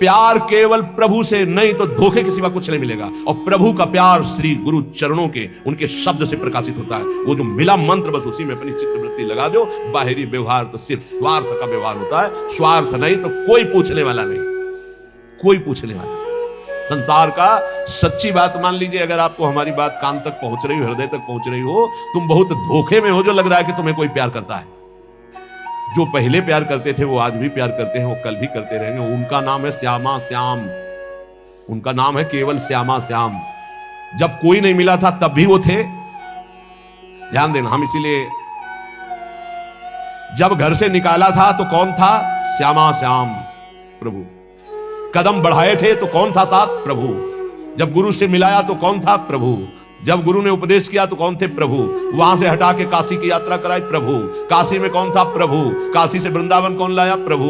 प्यार केवल प्रभु से, नहीं तो धोखे के सिवा कुछ नहीं मिलेगा। और प्रभु का प्यार श्री गुरु चरणों के उनके शब्द से प्रकाशित होता है। वो जो मिला मंत्र, बस उसी में अपनी चित्तवृत्ति लगा दो। बाहरी व्यवहार तो सिर्फ स्वार्थ का व्यवहार होता है, स्वार्थ नहीं तो कोई पूछने वाला नहीं, कोई पूछने वाला नहीं। संसार का सच्ची बात मान लीजिए, अगर आपको हमारी बात कान तक पहुंच रही हो, हृदय तक पहुंच रही हो, तुम बहुत धोखे में हो जो लग रहा है कि तुम्हें कोई प्यार करता है। जो पहले प्यार करते थे वो आज भी प्यार करते हैं, वो कल भी करते रहेंगे। उनका नाम है श्यामा श्याम, उनका नाम है केवल श्यामा श्याम। जब कोई नहीं मिला था तब भी वो थे। ध्यान देना, हम इसीलिए जब घर से निकाला था तो कौन था? श्यामा श्याम प्रभु। कदम बढ़ाए थे तो कौन था साथ? प्रभु। जब गुरु से मिलाया तो कौन था? प्रभु। जब गुरु ने उपदेश किया तो कौन थे? प्रभु। वहां से हटा के काशी की यात्रा कराई? प्रभु। काशी में कौन था? प्रभु। काशी से वृंदावन कौन लाया? प्रभु।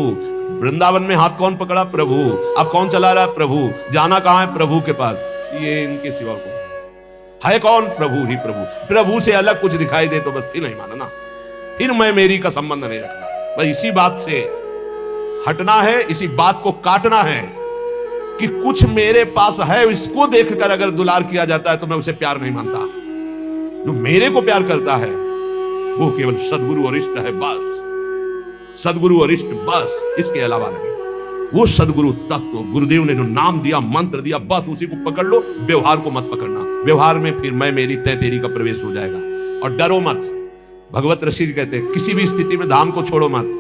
वृंदावन में हाथ कौन पकड़ा? प्रभु। अब कौन चला रहा है? प्रभु। जाना कहां है? प्रभु के पास। ये इनके सिवा कौन है? कौन? प्रभु ही प्रभु। प्रभु से अलग कुछ दिखाई दे तो बस फिर नहीं मानना, फिर मैं मेरी का संबंध नहीं रखना। बस इसी बात से हटना है, इसी बात को काटना है कि कुछ मेरे पास है, इसको देखकर अगर दुलार किया जाता है तो मैं उसे प्यार नहीं मानता। जो मेरे को प्यार करता है वो केवल सदगुरु और इष्ट है, बस। सदगुरु और इष्ट, बस, इसके अलावा नहीं। वो सदगुरु तत्व, गुरुदेव ने जो नाम दिया, मंत्र दिया, बस उसी को पकड़ लो। व्यवहार को मत पकड़ना। व्यवहार में फिर मैं मेरी तय तेरी का प्रवेश हो जाएगा। और डरो मत। भगवत ऋषि कहते हैं किसी भी स्थिति में धाम को छोड़ो मत।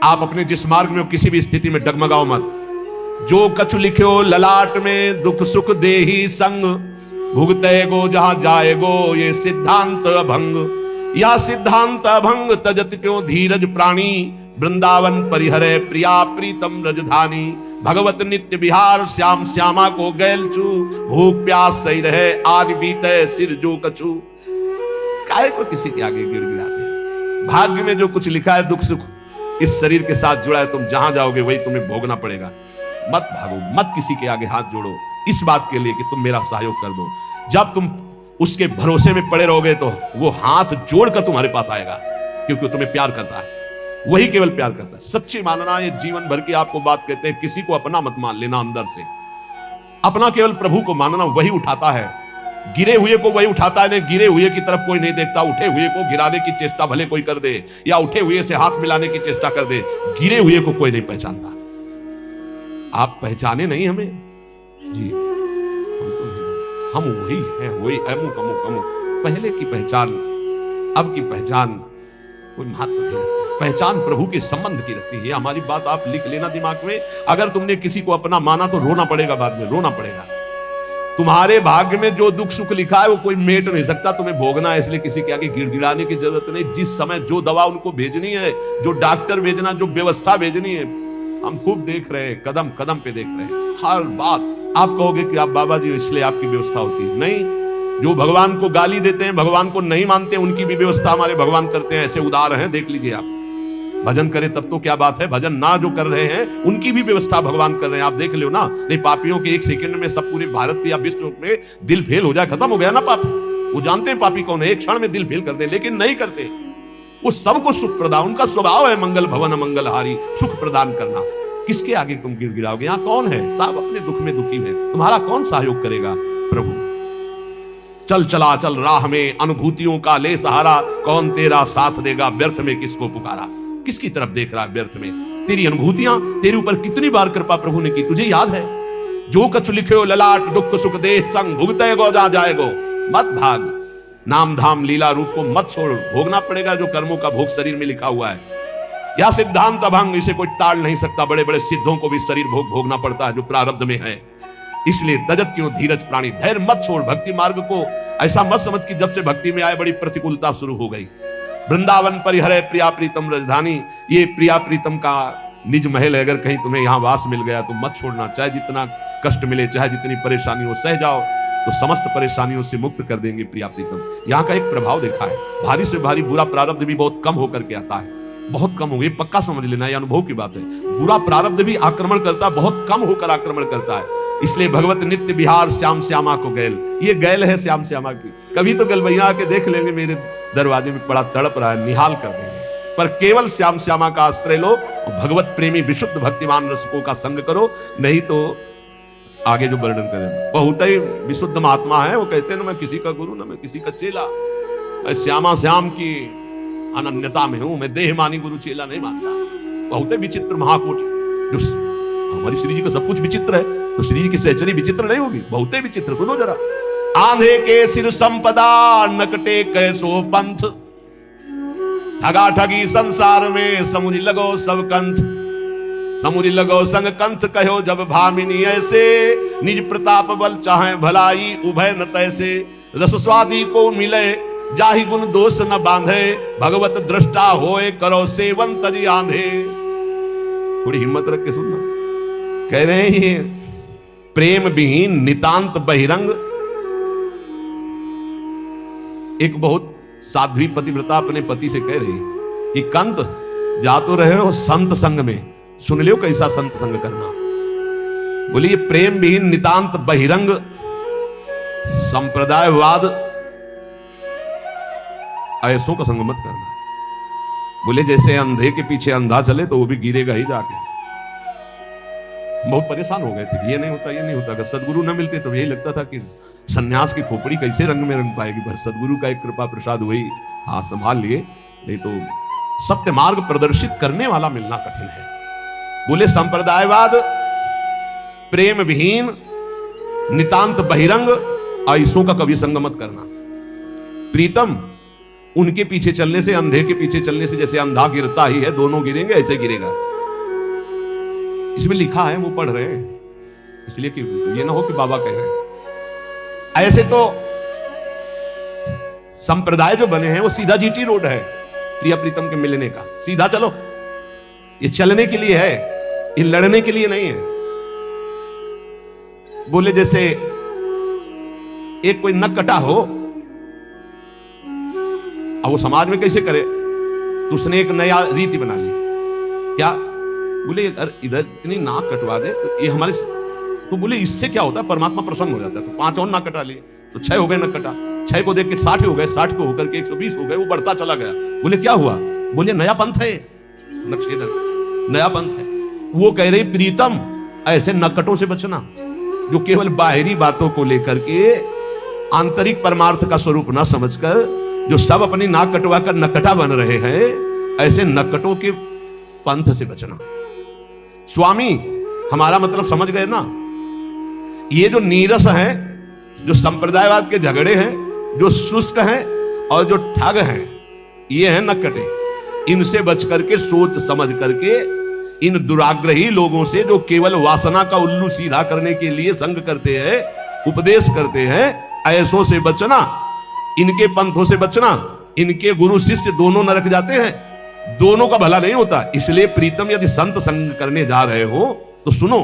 आप अपने जिस मार्ग में हो किसी भी स्थिति में डगमगाओ मत। जो कछु लिख्यो ललाट में दुख सुख देही संग, भुगते गो जहां जाएगो ये सिद्धांत अभंग। या सिद्धांत अभंग तजत क्यों धीरज प्राणी, वृंदावन परिहरे प्रिया प्रीतम रजधानी। भगवत नित्य विहार श्याम श्यामा को गैल छू, भूख प्यास सही रहे आज बीते सिर जो कछु। काहे को किसी के आगे गिड़गिड़ाते हैं? भाग्य में जो कुछ लिखा है दुख सुख इस शरीर के साथ जुड़ा है, तुम जहां जाओगे वही तुम्हें भोगना पड़ेगा। मत भागो, मत किसी के आगे हाथ जोड़ो इस बात के लिए कि तुम मेरा सहयोग कर दो। जब तुम उसके भरोसे में पड़े रहोगे तो वो हाथ जोड़कर तुम्हारे पास आएगा, क्योंकि वो तुम्हें प्यार करता है। वही केवल प्यार करता है। सच्ची मानना, ये जीवन भर की आपको बात कहते हैं, किसी को अपना मत मान लेना। अंदर से अपना केवल प्रभु को मानना। वही उठाता है, गिरे हुए को वही उठाता है। नहीं, गिरे हुए की तरफ कोई नहीं देखता। उठे हुए को गिराने की चेष्टा भले कोई कर दे, या उठे हुए से हाथ मिलाने की चेष्टा कर दे, गिरे हुए को कोई नहीं पहचानता। आप पहचाने नहीं हमें जी, हम तो नहीं, हम वही हैं, वही अमुक अमुक अमुक। पहले की पहचान अब की पहचान कोई महत्व नहीं रखती। पहचान प्रभु के संबंध की रखती है। हमारी बात आप लिख लेना दिमाग में। अगर तुमने किसी को अपना माना तो रोना पड़ेगा, बाद में रोना पड़ेगा। तुम्हारे भाग्य में जो दुख सुख लिखा है वो कोई मेट नहीं सकता, तुम्हें भोगना है। इसलिए किसी के आगे गिड़गिड़ाने की जरूरत नहीं। जिस समय जो दवा उनको भेजनी है, जो डॉक्टर भेजना, जो व्यवस्था भेजनी है, हम खूब देख रहे हैं, कदम कदम पे देख रहे हैं। हर बात आप कहोगे कि आप बाबा जी इसलिए आपकी व्यवस्था होती है। नहीं, जो भगवान को गाली देते हैं, भगवान को नहीं मानते, उनकी भी व्यवस्था हमारे भगवान करते हैं। ऐसे उदार हैं, देख लीजिए आप। भजन करे तब तो क्या बात है, भजन ना जो कर रहे हैं उनकी भी व्यवस्था भगवान कर रहे हैं। आप देख लो ना। नहीं, पापियों के एक सेकंड में सब पूरे भारत या विश्व में दिल फेल हो जाए, खत्म हो गया ना पापी। वो जानते हैं पापी कौन है, एक क्षण में दिल फेल कर दे, लेकिन नहीं करते। वो सबको सुख प्रदान, उनका स्वभाव है मंगल भवन मंगलहारी, सुख प्रदान करना। किसके आगे तुम गिड़गिड़ाओगे? यहाँ कौन है? सब अपने दुख में दुखी है। तुम्हारा कौन सहयोग करेगा? प्रभु। चल चला चल राह में अनुभूतियों का ले सहारा, कौन तेरा साथ देगा व्यर्थ में किसको पुकारा। किसकी तरफ देख रहा है व्यर्थ में? तेरी अनुभूतियां, तेरे ऊपर कितनी बार कृपा प्रभु ने की, तुझे याद है? जो कछु लिखे ललाट दुख सुख देह संग, भुगते गो जा जाएगो। मत भाग, नाम धाम लीला रूप को मत छोड़। भोगना पड़ेगा जो कर्मों का भोग शरीर में लिखा हुआ है। या सिद्धांत अभंग, इसे कोई टाल नहीं सकता। बड़े बड़े सिद्धों को भी शरीर भोग भोगना पड़ता है जो प्रारब्ध में है। इसलिए तजत क्यों धीरज प्राणी, धैर्य मत छोड़। भक्ति मार्ग को ऐसा मत समझ कि जब से भक्ति में आए बड़ी प्रतिकूलता शुरू हो गई। वृंदावन परिहरे प्रिया प्रीतम राजधानी, ये प्रिया प्रीतम का निज महल है। अगर कहीं तुम्हें यहाँ वास मिल गया तो मत छोड़ना। चाहे जितना कष्ट मिले, चाहे जितनी परेशानी हो, सह जाओ तो समस्त परेशानियों से मुक्त कर देंगे प्रिया प्रीतम। यहाँ का एक प्रभाव देखा है, भारी से भारी बुरा प्रारब्ध भी बहुत कम होकर के आता है। बहुत कम हो गई, पक्का समझ लेना, ये अनुभव की बात है। बुरा प्रारब्ध भी आक्रमण करता है, बहुत कम होकर आक्रमण करता है। इसलिए भगवत नित्य विहार श्याम श्यामा को गैल, ये गैल है श्याम श्यामा की। कभी तो गलबैया आके देख लेंगे, मेरे दरवाजे में बड़ा तड़प रहा है, निहाल कर देंगे। पर केवल श्याम श्यामा का आश्रय लो और भगवत प्रेमी विशुद्ध भक्तिमान रसिकों का संग करो, नहीं तो आगे जो वर्णन करें। बहुत ही विशुद्ध महात्मा है, वो कहते हैं ना मैं किसी का गुरु ना मैं किसी का चेला, मैं श्यामा श्याम की अनन्यता में हूं, मैं देहमानी गुरु चेला नहीं मानता। बहुत ही विचित्र महाकोटि, जो हमारी श्री जी का सब कुछ विचित्र है, तो श्री जी की सहचरी विचित्र नहीं होगी? बहुत ही विचित्र। सुनो जरा, आंधे के सिर संपदा नकटे कैसो पंथ, ठगा ठगी संसार में समुझ लगो सब कंथ, समुझ लगो संग कंथ कहो जब भामिनी ऐसे, निज प्रताप बल चाहे भलाई उभय न तैसे, रस स्वादी को मिले जाहि गुण दोष न बांधे, भगवत दृष्टा होए करो सेवन तजी आंधे। थोड़ी हिम्मत रख के सुनना, कह रहे हैं प्रेम विहीन नितांत बहिरंग। एक बहुत साध्वी पतिव्रता अपने पति से कह रही कि कंत जा तो रहे हो संत संग में, सुन लियो कैसा संत संग करना। बोलिए प्रेम विहीन नितांत बहिरंग संप्रदायवाद ऐसों का संग मत करना। बोले जैसे अंधे के पीछे अंधा चले तो वो भी गिरेगा ही जाके। बहुत परेशान हो गए थे, ये नहीं होता ये नहीं होता। अगर सदगुरु न मिलते तो यही लगता था कि सन्यास की खोपड़ी कैसे रंग में रंग पाएगी, पर सदगुरु का एक कृपा प्रसाद हुई, हाथ संभाल लिए, नहीं तो सत्य मार्ग प्रदर्शित करने वाला मिलना कठिन है। बोले संप्रदायवाद प्रेम विहीन नितांत बहिरंग ऐसों का कभी संग मत करना। प्रीतम उनके पीछे चलने से, अंधे के पीछे चलने से जैसे अंधा गिरता ही है, दोनों गिरेंगे ऐसे गिरेगा। इसमें लिखा है, वो पढ़ रहे हैं, इसलिए कि ये ना हो कि बाबा कह रहे हैं। ऐसे तो संप्रदाय जो बने हैं वो सीधा जीटी रोड है प्रिया प्रीतम के मिलने का, सीधा चलो। ये चलने के लिए है, ये लड़ने के लिए नहीं है। बोले जैसे एक कोई नक कटा हो, अब वो समाज में कैसे करे, तो उसने एक नया रीति बना ली। क्या? बोले इधर इतनी नाक कटवा दे तो ये हमारे, तो बोले इससे क्या होता है, परमात्मा प्रसन्न हो जाता है। तो 5 और नाक कटा लिए तो 6 हो गए नक कटा, 6 को देख के 60 हो गए, 60 को होकर के 120 हो गए, वो बढ़ता चला गया। बोले क्या हुआ? बोले नया पंथ है, नक्षेदन नया पंथ है। वो कह रही प्रीतम ऐसे नकटों से बचना जो केवल बाहरी बातों को लेकर के आंतरिक परमार्थ का स्वरूप ना समझकर जो सब अपनी नाक कटवा कर नकटा बन रहे हैं, ऐसे नकटों के पंथ से बचना। स्वामी हमारा मतलब समझ गए ना? ये जो नीरस है, जो संप्रदायवाद के झगड़े हैं, जो शुष्क हैं और जो ठग हैं, ये हैं नकटे। इनसे बच करके, सोच समझ करके, इन दुराग्रही लोगों से जो केवल वासना का उल्लू सीधा करने के लिए संग करते हैं, उपदेश करते हैं, ऐसों से बचना, इनके पंथों से बचना। इनके गुरु शिष्य दोनों नरक जाते हैं, दोनों का भला नहीं होता। इसलिए प्रीतम यदि संत संग करने जा रहे हो तो सुनो,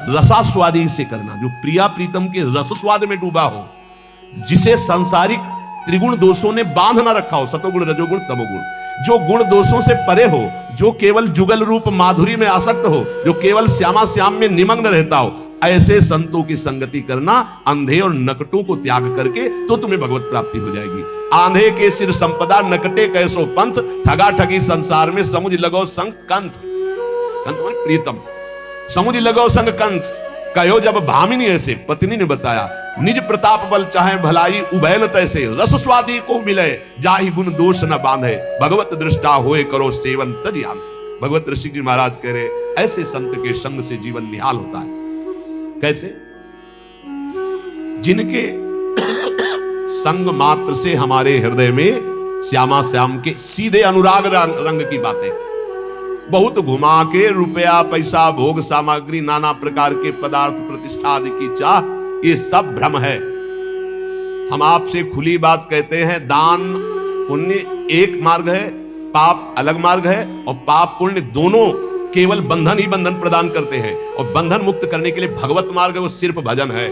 रसास्वादी से करना, जो प्रिया प्रीतम के रस स्वाद में डूबा हो, जिसे सांसारिक त्रिगुण दोषों ने बांध ना रखा हो, सतोगुण रजोगुण तमोगुण, जो गुण दोषों से परे हो, जो केवल जुगल रूप माधुरी में आसक्त हो, जो केवल श्यामा श्याम में निमग्न रहता हो, ऐसे संतों की संगति करना। अंधे और नकटों को त्याग करके तो तुम्हें भगवत प्राप्ति हो जाएगी। आंधे के सिर संपदा नकटे कैसो पंथ, ठगा ठगी संसार में समुझ लगो संग कंथ। कंथ माने प्रीतम। समुझ लगो संग कंथ कहो जब भामिनी ऐसे, पत्नी ने बताया, निज प्रताप बल चाहे भलाई उभय न तैसे, रस स्वादी को मिले जाहि गुण दोष न बांधे, भगवत दृष्टा होए करो सेवन तज आंधे। भगवत ऋषि जी महाराज कह रहे, ऐसे संत के संग से जीवन निहाल होता है। कैसे? जिनके संग मात्र से हमारे हृदय में श्यामा श्याम के सीधे अनुराग रंग की बातें, बहुत घुमा के रुपया पैसा भोग सामग्री नाना प्रकार के पदार्थ प्रतिष्ठा आदि की चाह, ये सब भ्रम है। हम आपसे खुली बात कहते हैं, दान पुण्य एक मार्ग है, पाप अलग मार्ग है, और पाप पुण्य दोनों केवल बंधन ही बंधन प्रदान करते हैं, और बंधन मुक्त करने के लिए भगवत मार्ग है, वो सिर्फ भजन है।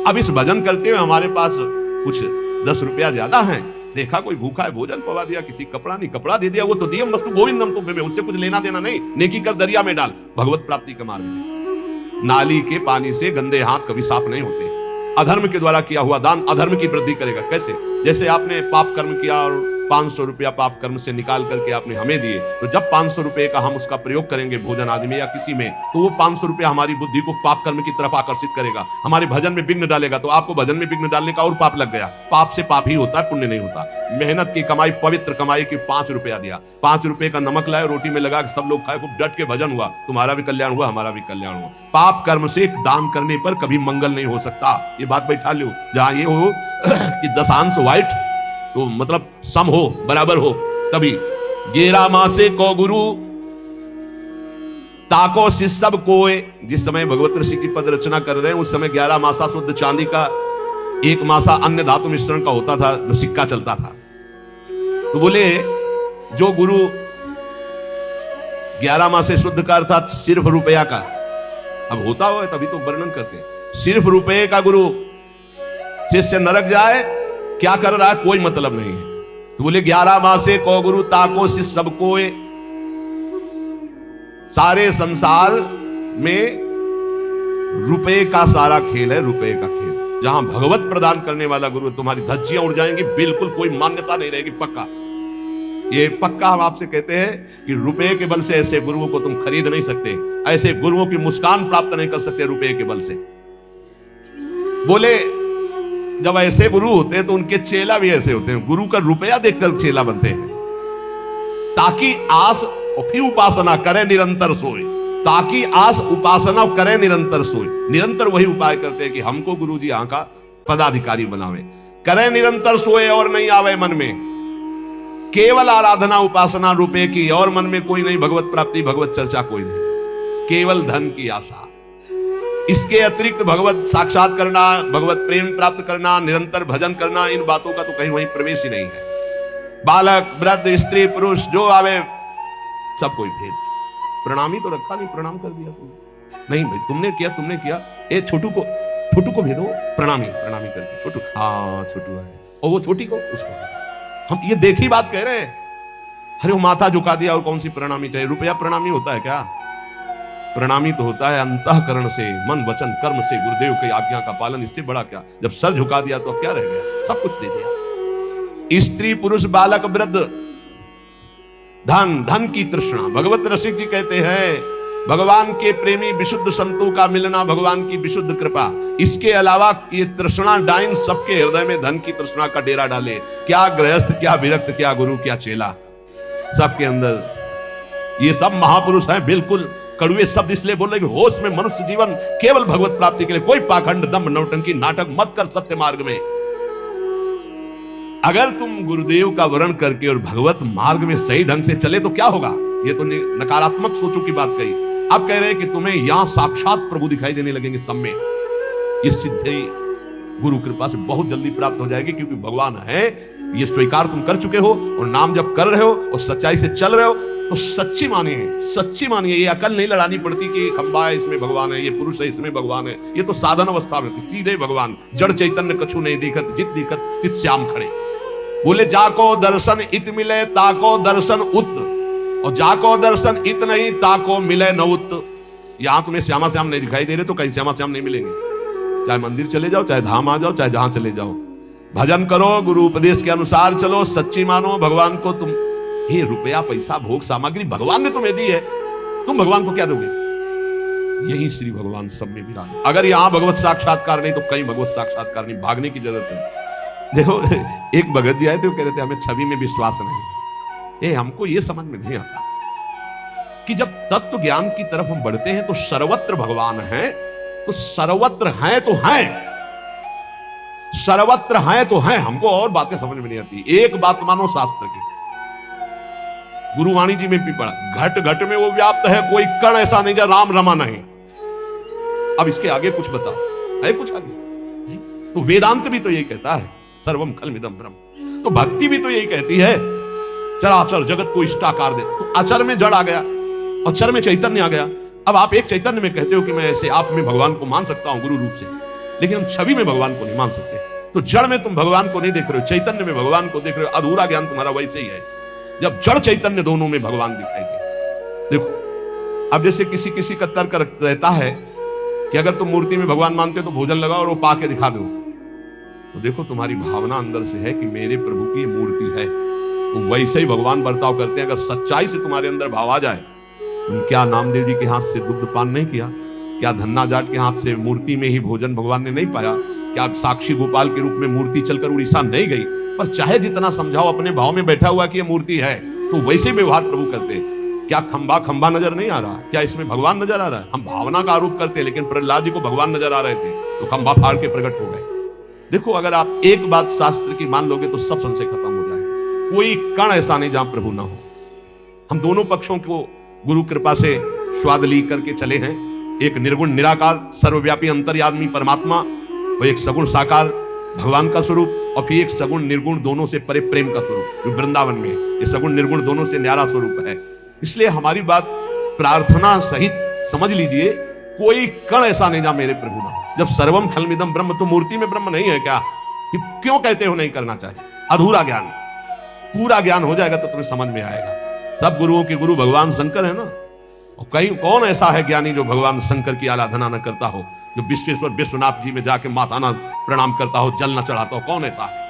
अब इस भजन करते हुए हमारे पास कुछ 10 रुपया ज्यादा है, देखा कोई भूखा है भोजन पवा दिया, किसी कपड़ा नहीं कपड़ा दे दिया, वो तो दियम वस्तु गोविंदम तुम्हें, उससे कुछ लेना देना नहीं, नेकी कर दरिया में डाल, भगवत प्राप्ति का मार्ग है। नाली के पानी से गंदे हाथ कभी साफ नहीं होते। अधर्म के द्वारा किया हुआ दान अधर्म की वृद्धि करेगा। कैसे? जैसे आपने पाप कर्म किया और 500 रुपया पाप कर्म से निकाल करके आपने हमें दिए, तो जब 500 रुपए का हम उसका प्रयोग करेंगे भोजन आदि में या किसी में, तो वो 500 रुपया हमारी बुद्धि को पाप कर्म की तरफ आकर्षित करेगा, हमारे भजन में विघ्न डालेगा। तो आपको भजन में विघ्न डालने का और पाप लग गया। पाप से पाप ही होता है, पुण्य नहीं होता। मेहनत की कमाई, पवित्र कमाई की 5 रुपया दिया, 5 रुपए का नमक लाए, रोटी में लगा, सब लोग खाए, खूब डट के भजन हुआ, तुम्हारा भी कल्याण हुआ, हमारा भी कल्याण हुआ। पाप कर्म से दान करने पर कभी मंगल नहीं हो सकता। ये बात बैठा लो। जहां ये हो कि दशांश व्हाइट तो मतलब सम हो, बराबर हो, तभी 11 मासे को गुरु ताको शिष्य कोय। जिस समय भगवत ऋषि की पद रचना कर रहे हैं उस समय 11 मासा शुद्ध चांदी का, 1 मासा अन्य धातु मिश्रण का होता था, जो सिक्का चलता था। तो बोले जो गुरु 11 मासे शुद्ध का अर्थात सिर्फ रुपया का, अब होता हो तभी तो वर्णन करते हैं, सिर्फ रुपये का गुरु शिष्य नरक जाए, क्या कर रहा है कोई मतलब नहीं है। तो बोले 11 मासे को गुरु ताको शिष्य सबको। सारे संसार में रुपए का सारा खेल है, रुपए का खेल। जहां भगवत प्रदान करने वाला गुरु, तुम्हारी धज्जियां उड़ जाएंगी, बिल्कुल कोई मान्यता नहीं रहेगी, पक्का। ये पक्का हम आपसे कहते हैं कि रुपए के बल से ऐसे गुरुओं को तुम खरीद नहीं सकते, ऐसे गुरुओं की मुस्कान प्राप्त नहीं कर सकते रुपए के बल से। बोले जब ऐसे गुरु होते हैं तो उनके चेला भी ऐसे होते हैं, गुरु का रुपया देखकर चेला बनते हैं। ताकि आस फिर उपासना करें निरंतर सोए, ताकि आस उपासना करें निरंतर सोए। निरंतर वही उपाय करते हैं कि हमको गुरु जी यहां का पदाधिकारी बनावे, करें निरंतर सोए और नहीं आवे मन में केवल आराधना उपासना रुपए की, और मन में कोई नहीं भगवत प्राप्ति भगवत चर्चा कोई नहीं, केवल धन की आशा। इसके अतिरिक्त भगवत साक्षात करना, भगवत प्रेम प्राप्त करना, निरंतर भजन करना, इन बातों का तो कहीं वहीं प्रवेश ही नहीं है। बालक वृद्ध स्त्री पुरुष जो आवे सब कोई भेद। प्रणामी तो रखा नहीं, प्रणाम कर दिया तुमने, नहीं भाई तुमने किया, ए छोटू को भेदो, प्रणामी करके छोटू, हाँ छोटू है, और वो छोटी को उसको। हम ये देखी बात कह रहे हैं, अरे वो माथा झुका दिया और कौन सी प्रणामी चाहिए? रुपया प्रणामी होता है क्या? प्रणामी तो होता है अंतःकरण से, मन वचन कर्म से, गुरुदेव की आज्ञा का पालन। इससे बड़ा क्या? जब सर झुका दिया तो अब क्या रह गया? सब कुछ दे दिया। स्त्री पुरुष बालक वृद्ध, धन की तृष्णा। भगवत रसिक जी कहते हैं भगवान के प्रेमी विशुद्ध संतों का मिलना भगवान की विशुद्ध कृपा। इसके अलावा ये तृष्णा डाइन सबके हृदय में धन की तृष्णा का डेरा डाले। क्या गृहस्थ, क्या विरक्त, क्या गुरु, क्या चेला, सबके अंदर ये सब महापुरुष हैं। बिल्कुल कड़ुए शब्द इसलिए बोल रहे कि होश में मनुष्य जीवन केवल भगवत प्राप्ति के लिए। कोई पाखंड दंभ नौटंकी नाटक मत कर सत्य मार्ग में। अगर तुम गुरुदेव का वर्ण करके और भगवत मार्ग में सही ढंग से चले तो क्या होगा? ये तो नकारात्मक सोचों की बात कही। अब कह रहे हैं कि तुम्हें यहां साक्षात प्रभु दिखाई देने लगेंगे सब में। ये सिद्धि गुरु कृपा से बहुत जल्दी प्राप्त हो जाएगी, क्योंकि भगवान है ये स्वीकार तुम कर चुके हो और नाम जब कर रहे हो और सच्चाई से चल रहे हो तो सच्ची मानिए। ये अकल नहीं लड़ानी पड़ती कि खंबा है इसमें भगवान है, ये पुरुष है इसमें भगवान है। ये तो साधन अवस्था में सीधे भगवान। जड़ चैतन्य कछु नहीं दिखत, जित दिखत तित श्याम खड़े। बोले जाको दर्शन इत मिले ताको दर्शन उत, और जाको दर्शन इत नहीं ताको मिले न उत। यहां तुम्हें श्यामा श्याम नहीं दिखाई दे रहे तो कहीं श्यामा श्याम नहीं मिलेंगे। चाहे मंदिर चले जाओ, चाहे धाम आ जाओ, चाहे जहां चले जाओ, भजन करो, गुरु उपदेश के अनुसार चलो, सच्ची मानो भगवान को। तुम ये रुपया पैसा भोग सामग्री भगवान ने तुम्हें दी है, तुम भगवान को क्या दोगे? यही श्री भगवान सब में विराज। अगर यहां भगवत साक्षात्कार नहीं तो कहीं भगवत साक्षात्कार नहीं, भागने की जरूरत है। देखो एक भगत जी आए थे, वो कह रहे थे हमें छवि में विश्वास नहीं। हमको ये समझ में नहीं आता कि जब तत्व ज्ञान की तरफ हम बढ़ते हैं तो सर्वत्र भगवान है, तो सर्वत्र हैं तो हैं, सर्वत्र हैं तो हैं। हमको और बातें समझ में नहीं आती। एक बात मानो शास्त्र की, गुरुवाणी जी में भी पढ़ा, घट घट में वो व्याप्त है, कोई कण ऐसा नहीं जो राम रमा नहीं। अब इसके आगे कुछ बताओ, है कुछ आगे? तो वेदांत भी तो यही कहता है सर्वम खलमिदं ब्रह्म। तो भक्ति भी तो यही कहती है चराचर जगत को इष्टाकार दे। तो अचर में जड़ आ गया, अचर में चैतन्य आ गया। अब आप एक चैतन्य में कहते हो कि मैं ऐसे आप में भगवान को मान सकता हूं गुरु रूप से, लेकिन हम छवि में भगवान को नहीं मान सकते। तो जड़ में तुम भगवान को नहीं देख रहे हो, चैतन्य में भगवान को देख रहे हो। अधूरा ज्ञान तुम्हारा वैसे ही है जब जड़ चैतन्य दोनों में भगवान दिखाई दे। देखो अब जैसे किसी का तर्क रहता है कि अगर तुम मूर्ति में भगवान मानते हो तो भोजन लगाओ और वो पा के दिखा दो। तो देखो तुम्हारी भावना अंदर से है कि मेरे प्रभु की मूर्ति है, तो वैसे ही भगवान बर्ताव करते हैं। अगर सच्चाई से तुम्हारे अंदर भाव आ जाए, तुम क्या नामदेव जी के हाथ से दुग्ध पान नहीं किया? क्या धन्ना जाट के हाथ से मूर्ति में ही भोजन भगवान ने नहीं पाया? क्या साक्षी गोपाल के रूप में मूर्ति चलकर उड़ीसा नहीं गई? पर चाहे जितना समझाओ, अपने भाव में बैठा हुआ कि यह मूर्ति है, तो वैसे व्यवहार प्रभु करते। क्या खंबा खंबा नजर नहीं आ रहा? क्या इसमें भगवान नजर आ रहा है? हम भावना का आरोप करते हैं, लेकिन प्रहलाद जी को भगवान नजर आ रहे थे तो खंबा फाड़ के प्रकट हो गए। देखो, अगर आप एक बात शास्त्र की मान लोगे तो सब संशय खत्म हो जाएगा। कोई कण ऐसा नहीं जहां प्रभु ना हो। हम दोनों पक्षों को गुरु कृपा से स्वाद ली करके चले हैं। एक निर्गुण निराकार सर्वव्यापी अंतर्यामी परमात्मा, और एक सगुण साकार भगवान का स्वरूप, और फिर एक सगुण निर्गुण दोनों से परे प्रेम का स्वरूप जो वृंदावन में है। ये सगुण निर्गुण दोनों से न्यारा स्वरूप है। इसलिए हमारी बात प्रार्थना सहित समझ लीजिए, कोई कण ऐसा नहीं जहां मेरे प्रभु ना हो। जब सर्वम खलमिदम ब्रह्म, तो मूर्ति में ब्रह्म नहीं है क्या? कि क्यों कहते हो नहीं करना चाहिए? अधूरा ज्ञान। पूरा ज्ञान हो जाएगा तो तुम्हें समझ में आएगा। सब गुरुओं के गुरु भगवान शंकर है ना। और कहीं कौन ऐसा है ज्ञानी जो भगवान शंकर की आराधना न करता हो, जो विश्वेश्वर विश्वनाथ जी में जाके माथा न प्रणाम करता हो, जल न चढ़ाता हो? कौन ऐसा है?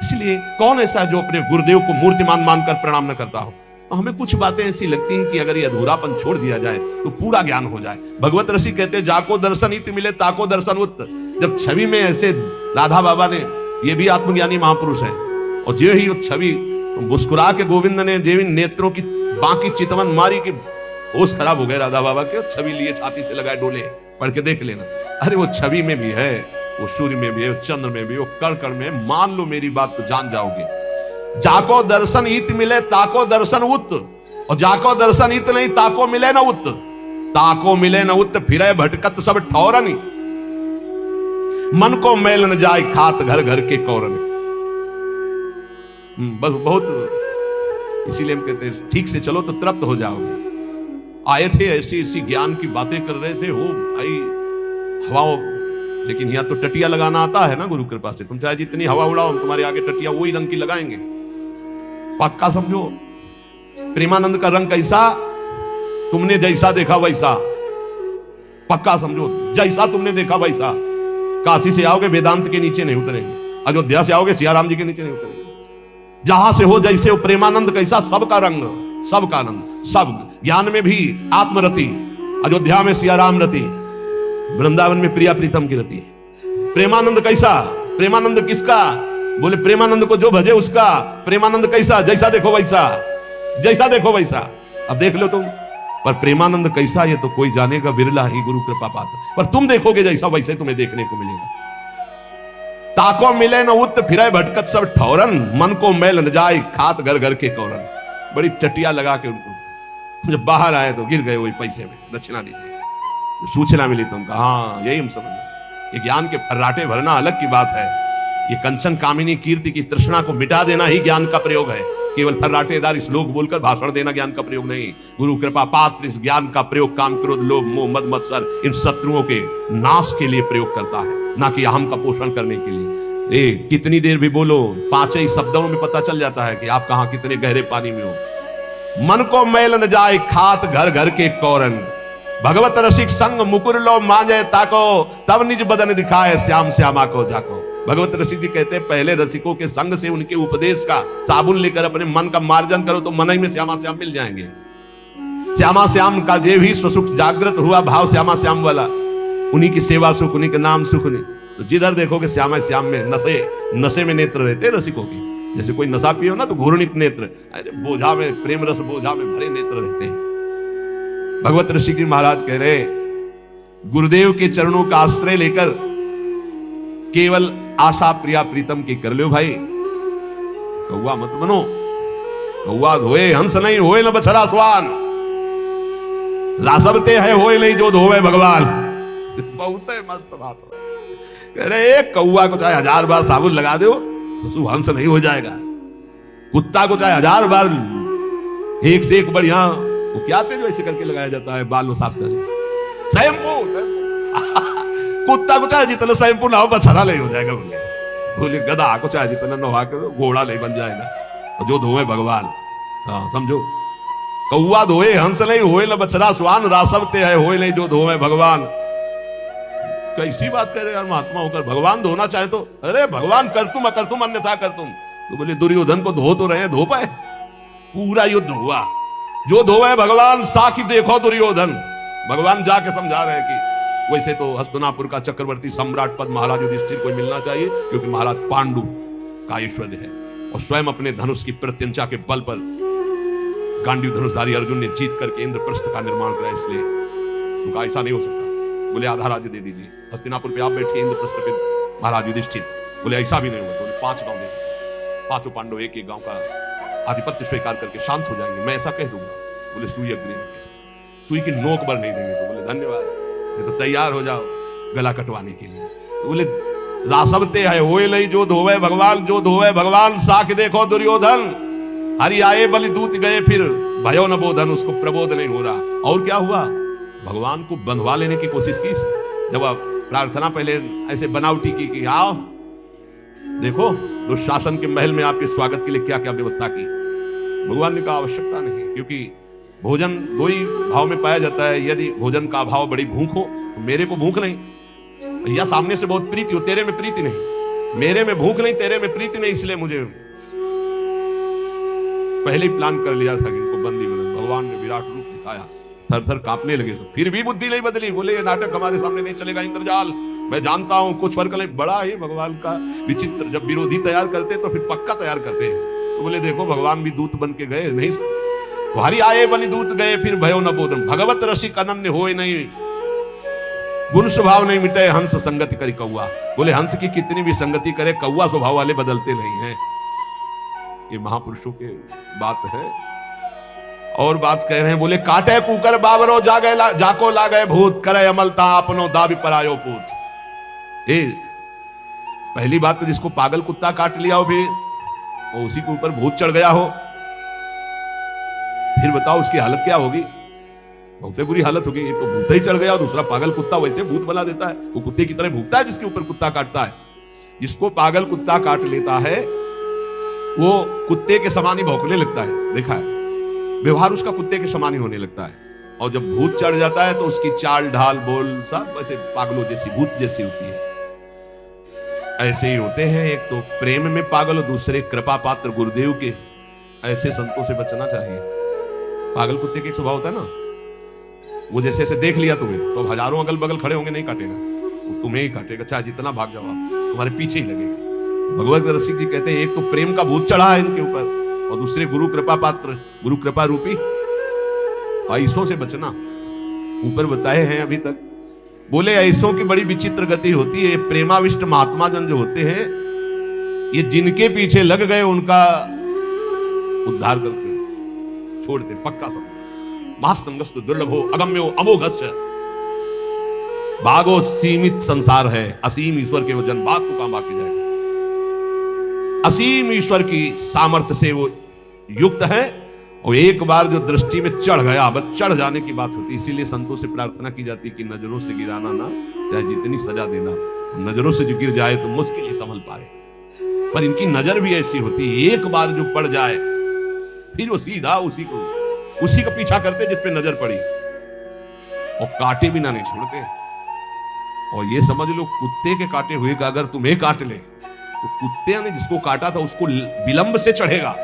इसलिए कौन ऐसा है जो अपने गुरुदेव को मूर्तिमान मानकर प्रणाम न करता हो? तो हमें कुछ बातें ऐसी लगती हैं कि अगर ये अधूरापन छोड़ दिया जाए तो पूरा ज्ञान हो जाए। भगवत ऋषि कहते हैं, जाको दर्शन हित मिले ताको दर्शन उत्त। जब छवि में ऐसे राधा बाबा ने, ये भी आत्मज्ञानी महापुरुष है, और जो ही छवि मुस्कुरा के गोविंद ने जेवी नेत्रों की बाकी चितवन मारी की होश खराब हो गए राधा बाबा के, छवि लिए छाती से लगाए डोले। पढ़ के देख लेना। अरे वो छवि में भी है, वो सूर्य में भी है, वो चंद्र में भी, वो कण कण में। मान लो मेरी बात तो जान जाओगे। जाको दर्शन हित मिले ताको दर्शन उत्त, और जाको दर्शन हित नहीं ताको मिले न उत्त। ताको मिले न उत्त फिरे भटकत सब ठौरनी, मन को मैल न जाए खात घर घर के कौरनी। बस बहुत, इसीलिए हम कहते हैं ठीक से चलो तो तृप्त हो जाओगे। आए थे ऐसी ऐसी ज्ञान की बातें कर रहे थे, हो भाई हवाओं, लेकिन यहाँ तो टटिया लगाना आता है ना गुरु कृपा से। तुम चाहे जितनी हवा उड़ाओ, हम तुम्हारे आगे टटिया वही रंग की लगाएंगे। पक्का समझो। प्रेमानंद का रंग कैसा? तुमने जैसा देखा वैसा। पक्का समझो, जैसा तुमने देखा वैसा। काशी से आओगे वेदांत के नीचे नहीं उतरेंगे, अयोध्या से आओगे सियाराम जी के नीचे नहीं उतरेंगे। जहां से हो जैसे हो। प्रेमानंद कैसा? सबका रंग, सबका आनंद, सब ज्ञान में भी आत्मरति, अयोध्या में सियाराम रति, वृंदावन में प्रिया प्रीतम की रति। प्रेमानंद कैसा? प्रेमानंद किसका? बोले प्रेमानंद को जो भजे उसका। प्रेमानंद कैसा? जैसा देखो वैसा, जैसा देखो वैसा। अब देख लो तुम। पर प्रेमानंद कैसा, ये तो कोई जानेगा, बिरला ही गुरु कृपा पात्र। पर तुम देखोगे जैसा वैसे तुम्हें देखने को मिलेगा। ताको मिले न उत्त फिरे भटकत सब ठौरन, मन को मैल न जाए खात घर घर के कौरन। बड़ी टटिया लगा के उनको जब बाहर आए तो गिर गए वही पैसे में, दक्षिणा दीजिए। सूचना मिली तो उनका, हाँ यही हम समझे। ये ज्ञान के फर्राटे भरना अलग की बात है। ये कंचन कामिनी कीर्ति की तृष्णा को मिटा देना ही ज्ञान का प्रयोग है। केवल फर्राटेदार श्लोक बोलकर भाषण देना ज्ञान का प्रयोग नहीं। गुरु कृपा पात्र इस ज्ञान का प्रयोग काम क्रोध लोभ मोह मद मत्सर इन शत्रुओं के नाश के लिए प्रयोग करता है, ना कि अहम का पोषण करने के लिए। कितनी देर भी बोलो, 5 ही शब्दों में पता चल जाता है कि आप कहां कितने गहरे पानी में हो। मन को मैल न जाए खात घर घर के कौरन, भगवत रसिक संग मुकुर लो मांजे ताको, तब निज बदन दिखाए श्याम श्यामा को जाको। भगवत रसिक जी कहते हैं, पहले रसिकों के संग से, उनके उपदेश का साबुन लेकर अपने मन का मार्जन करो तो मन ही में श्यामा श्याम मिल जाएंगे। श्यामा श्याम का जे भी स्वसुख जागृत हुआ भाव श्यामा श्याम वाला, उन्हीं की सेवा सुख, उन्हीं के नाम सुख। नहीं तो जिधर देखोगे श्यामा श्याम में नशे में नेत्र रहते हैं रसिकों के। जैसे कोई नशा पियो ना तो घूर्णित नेत्र, बोझा में प्रेम रस बोझा में भरे नेत्र रहते हैं। भगवत ऋषि जी महाराज कह रहे, गुरुदेव के चरणों का आश्रय लेकर केवल आशा प्रिया प्रीतम की कर लो भाई। कौवा मत बनो, कौवा धोए हंस नहीं होए न बछड़ा स्वान, रासबते है होए नहीं जो धोवे भगवान। बहुत मस्त बात है। कह रहे एक कौवा को चाहे 1000 बार साबुन लगा दो ससु हंस नहीं हो जाएगा। कुत्ता को चाहे 1000 बार एक से एक बढ़िया, वो क्या तेज वैसे करके लगाया जाता है बाल साफ करने, शैम्पू कुत्ता को चाहे जितना शैम्पू ना हो बछड़ा नहीं हो जाएगा। बोले गधा को चाहे जितना नहा के घोड़ा नहीं बन जाएगा। जो धोए भगवान, हाँ समझो। कौवा धोए हंस नहीं होए न बछड़ा स्वान, रासवते है होए नहीं जो धोए भगवान। कैसी बात कह रहे यार महात्मा होकर। भगवान धोना चाहे तो, अरे भगवान कर तुम अन्यथा कर तुम। तो बोले दुर्योधन को धो तो रहे, धो पाए? पूरा युद्ध हुआ, जो धोए भगवान साखी देखो दुर्योधन। भगवान जाके समझा रहे हैं कि वैसे तो हस्तिनापुर का चक्रवर्ती सम्राट पद महाराज युधिष्ठिर को मिलना चाहिए, क्योंकि महाराज पांडु का ऐश्वर्य है, और स्वयं अपने धनुष की प्रत्यंचा के बल पर गांडीव धनुषधारी अर्जुन ने जीत करके इंद्रप्रस्थ का निर्माण कराया, इसलिए उनका ऐसा नहीं हो सकता। बोले आधा राज्य दे दीजिए, हस्तिनापुर पे आप बैठिए इंद्रप्रस्थ पे महाराज युधिष्ठिर। बोले ऐसा भी नहीं होगा। बोले 5 गांव दे दीजिए, 5 पांडव एक एक गांव का आधिपत्य स्वीकार करके शांत हो जाएंगे, मैं ऐसा कह दूंगा। बोले सुई अग्नि में कैसे, सुई की नोक पर नहीं देंगे। तो बोले धन्यवाद, ये तो तैयार हो जाओ गला कटवाने के लिए। तो बोले रासवते है होए लई जो धोवे भगवान, जो धोवे भगवान साख देखो दुर्योधन। हरि आए बलि दूत गए फिर भयो न बोधन, उसको प्रबोध नहीं हो रहा। और क्या हुआ, भगवान को बंधवा लेने की कोशिश की। जब आप प्रार्थना पहले ऐसे बनावटी की कि आओ देखो दुशासन के महल में आपके स्वागत के लिए क्या क्या व्यवस्था की। भगवान ने कहा आवश्यकता नहीं, क्योंकि भोजन 2 ही भाव में पाया जाता है। यदि भोजन का भाव बड़ी भूख हो तो मेरे को भूख नहीं, या सामने से बहुत प्रीति हो, तेरे में प्रीति नहीं, मेरे में भूख नहीं, तेरे में प्रीति नहीं, इसलिए मुझे पहले ही प्लान कर लिया था कि इनको बंदी बना। भगवान ने विराट रूप दिखाया, थर थर कांपने लगे सब, फिर भी बुद्धि नहीं बदली। बोले ये नाटक हमारे सामने नहीं चलेगा, इंद्रजाल मैं जानता हूं कुछ फर्क नहीं। बड़ा ही भगवान का विचित्र, जब विरोधी तैयार करते तो फिर पक्का तैयार करते हैं। तो बोले देखो भगवान भी दूत बन के गए नहीं, हरि आए बलि दूत गए फिर भयो न बोधन। भगवत रसिक अनन्य होए नहीं, गुण स्वभाव नहीं मिटे, हंस संगति करी कौआ। बोले हंस की कितनी भी संगति करे, कौआ स्वभाव वाले बदलते नहीं हैं। ये महापुरुषों के बात है। और बात कह रहे हैं, बोले काटे कुकर बाबरो जाको ला गए भूत, करे अमलता अपनो दाबी परायो पूत। पहली बात तो जिसको पागल कुत्ता काट लिया हो भी वो उसी के ऊपर भूत चढ़ गया हो, फिर बताओ उसकी हालत क्या होगी। बहुत बुरी हालत होगी। एक तो भूत ही चढ़ गया और दूसरा पागल कुत्ता वैसे भूत बना देता है, वो कुत्ते की तरह भूखता है जिसके ऊपर कुत्ता काटता है। जिसको पागल कुत्ता काट लेता है वो कुत्ते के समान ही भौंकने लगता है, देखा है, व्यवहार उसका कुत्ते के समान ही होने लगता है। और जब भूत चढ़ जाता है तो उसकी चाल ढाल बोल सब वैसे पागलों जैसी, भूत जैसी होती है। ऐसे ही होते हैं, एक तो प्रेम में पागल और दूसरे कृपा पात्र गुरुदेव के। ऐसे संतों से बचना चाहिए। पागल कुत्ते का एक स्वभाव होता है ना, वो जैसे ऐसे देख लिया तुम्हें तो हजारों अगल बगल खड़े होंगे, नहीं काटेगा, वो तुम्हें ही काटेगा, चाहे जितना भाग जाओ आप, तुम्हारे पीछे ही लगेगा। भगवत रसिक जी कहते हैं एक तो प्रेम का भूत चढ़ा है इनके ऊपर, और दूसरे गुरु कृपा पात्र, गुरु कृपा रूपी। ऐसों से बचना ऊपर बताए हैं अभी तक। बोले ऐसों की बड़ी विचित्र गति होती है। प्रेमाविष्ट महात्मा जन जो होते हैं, ये जिनके पीछे लग गए उनका उद्धार करके छोड़ते पक्का सब। महासंगस्त दुर्लभो अगम्यो अमोघस्य, भागो सीमित संसार है, असीम ईश्वर के वजन बात को काम बाकी जाएगा। असीम ईश्वर की सामर्थ्य से वो युक्त है, और एक बार जो दृष्टि में चढ़ गया, बस चढ़ जाने की बात होती है। इसीलिए संतों से प्रार्थना की जाती है कि नजरों से गिराना ना, चाहे जितनी सजा देना, नजरों से जो गिर जाए तो मुश्किल ही संभल पाए। पर इनकी नजर भी ऐसी होती है, एक बार जो पड़ जाए फिर वो सीधा उसी का पीछा करते जिस पे नजर पड़ी, और काटे बिना नहीं छोड़ते। और ये समझ लो कुत्ते के काटे हुए का अगर तुम्हें काट ले तो कुत्ते ने जिसको काटा था उसको विलंब से चढ़ेगा,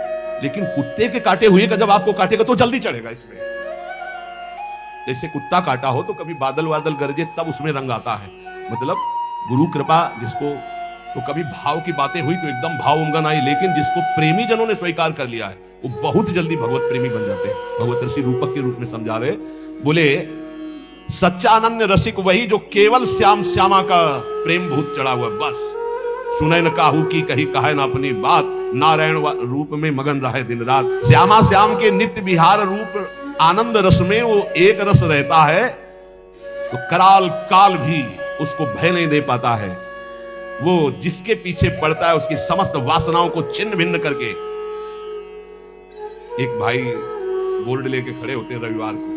लेकिन कुत्ते के काटे हुए का जब आपको काटेगा तो जल्दी चढ़ेगा। इसमें जैसे कुत्ता काटा हो तो कभी बादल वादल गरजे तब उसमें रंग आता है, मतलब गुरु कृपा जिसको, तो कभी भाव की बातें हुई तो एकदम भाव उमगन आई, लेकिन जिसको प्रेमी जनों ने स्वीकार कर लिया है वो बहुत जल्दी भगवत प्रेमी बन जाते हैं। भगवत ऋषि रूपक के रूप में समझा रहे, बोले सच्चा अनन्य रसिक वही जो केवल श्याम श्यामा का प्रेम भूत चढ़ा हुआ, बस सुने न काहू की कही कहे न अपनी बात, नारायण रूप में मगन रहे दिन रात। श्यामा श्याम के नित्य विहार रूप आनंद रस में वो एक रस रहता है, तो कराल काल भी उसको भय नहीं दे पाता है। वो जिसके पीछे पड़ता है उसकी समस्त वासनाओं को छिन्न भिन्न करके। एक भाई बोर्ड लेके खड़े होते हैं रविवार को,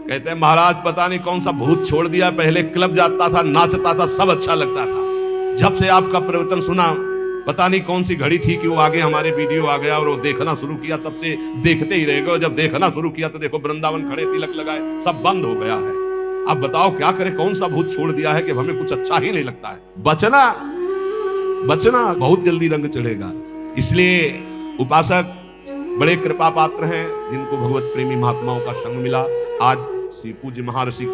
कहते हैं महाराज पता नहीं कौन सा भूत छोड़ दिया, पहले क्लब जाता था, नाचता था, सब अच्छा लगता था, जब से आपका प्रवचन सुना पता नहीं कौन सी घड़ी थी कि वो आगे हमारे वीडियो आ गया और वो देखना शुरू किया, तब से देखते ही रह गए। जब देखना शुरू किया तो देखो वृंदावन खड़े, तिलक लगाए, सब बंद हो गया है। अब बताओ क्या करें, कौन सा भूत छोड़ दिया है कि हमें कुछ अच्छा ही नहीं लगता है। बचना बहुत जल्दी रंग चढ़ेगा। इसलिए उपासक बड़े कृपा पात्र हैं जिनको भगवत प्रेमी महात्माओं का संग मिला। आज श्री पूज्य महाऋषि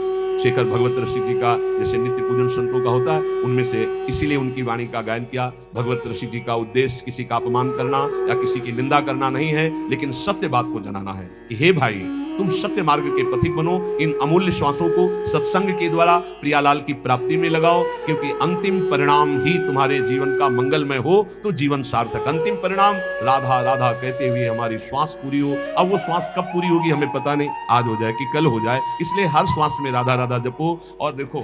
शेखर भगवत ऋषि जी का जैसे नित्य पूजन संतों का होता है, उनमें से इसीलिए उनकी वाणी का गायन किया। भगवत ऋषि जी का उद्देश्य किसी का अपमान करना या किसी की निंदा करना नहीं है, लेकिन सत्य बात को जनाना है कि हे भाई, तुम सत्य मार्ग के पथिक बनो। इन अमूल्य श्वासों को सत्संग के द्वारा प्रियालाल की प्राप्ति में लगाओ, क्योंकि अंतिम परिणाम ही तुम्हारे जीवन का मंगलमय हो तो जीवन सार्थक। अंतिम परिणाम राधा राधा कहते हुए हमारी श्वास पूरी हो। अब वो श्वास कब पूरी होगी हमें पता नहीं, आज हो जाए कि कल हो जाए, इसलिए हर श्वास में राधा राधा जपो। और देखो,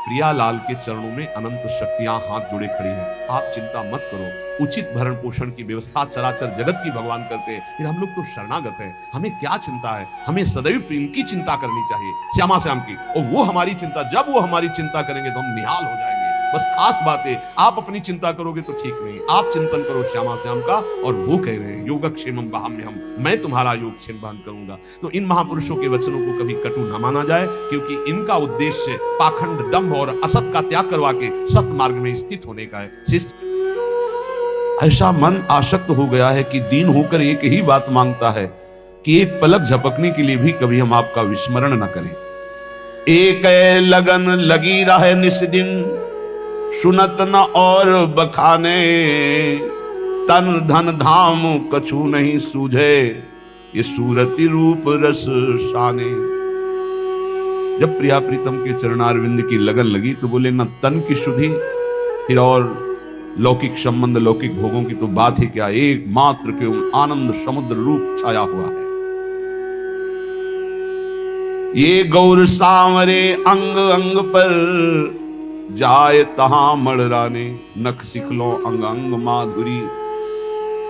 प्रियालाल के चरणों में अनंत शक्तियां हाथ जोड़े खड़ी हैं। आप चिंता मत करो, उचित भरण पोषण की व्यवस्था चराचर जगत की भगवान करते हैं, फिर हम लोग तो शरणागत हैं, हमें क्या चिंता है। हमें सदैव इनकी चिंता करनी चाहिए, श्यामा श्याम की, और वो हमारी चिंता, जब वो हमारी चिंता करेंगे तो हम निहाल हो जाएंगे। बस खास बात है, आप अपनी चिंता करोगे तो ठीक नहीं, आप चिंतन करो श्यामा श्याम का, और वो कह रहे हैं योगक्षेमम वहाम्यहम्, मैं तुम्हारा योगक्षेम वहन करूंगा। तो इन महापुरुषों के वचनों को कभी कटु न माना जाए, क्योंकि इनका उद्देश्य पाखंड, दंभ और असत का त्याग करवा के सत मार्ग में स्थित होने का है। शिष्य ऐसा मन आसक्त हो गया है कि दीन होकर एक ही बात मांगता है कि एक पलक झपकने के लिए भी कभी हम आपका विस्मरण न करें। एक लगन लगी रहे निस दिन, सुनत न और बखाने, तन धन धाम कछु नहीं सूझे, ये सूरति रूप रस शाने। जब प्रिया प्रीतम के चरणारविंद की लगन लगी तो बोले न तन की शुद्धि, फिर और लौकिक संबंध, लौकिक भोगों की तो बात ही क्या, एक मात्र के आनंद समुद्र रूप छाया हुआ है। ये गौर सांवरे अंग अंग पर, जाए तहां मड़राने, नख सिखलो अंग अंग माधुरी।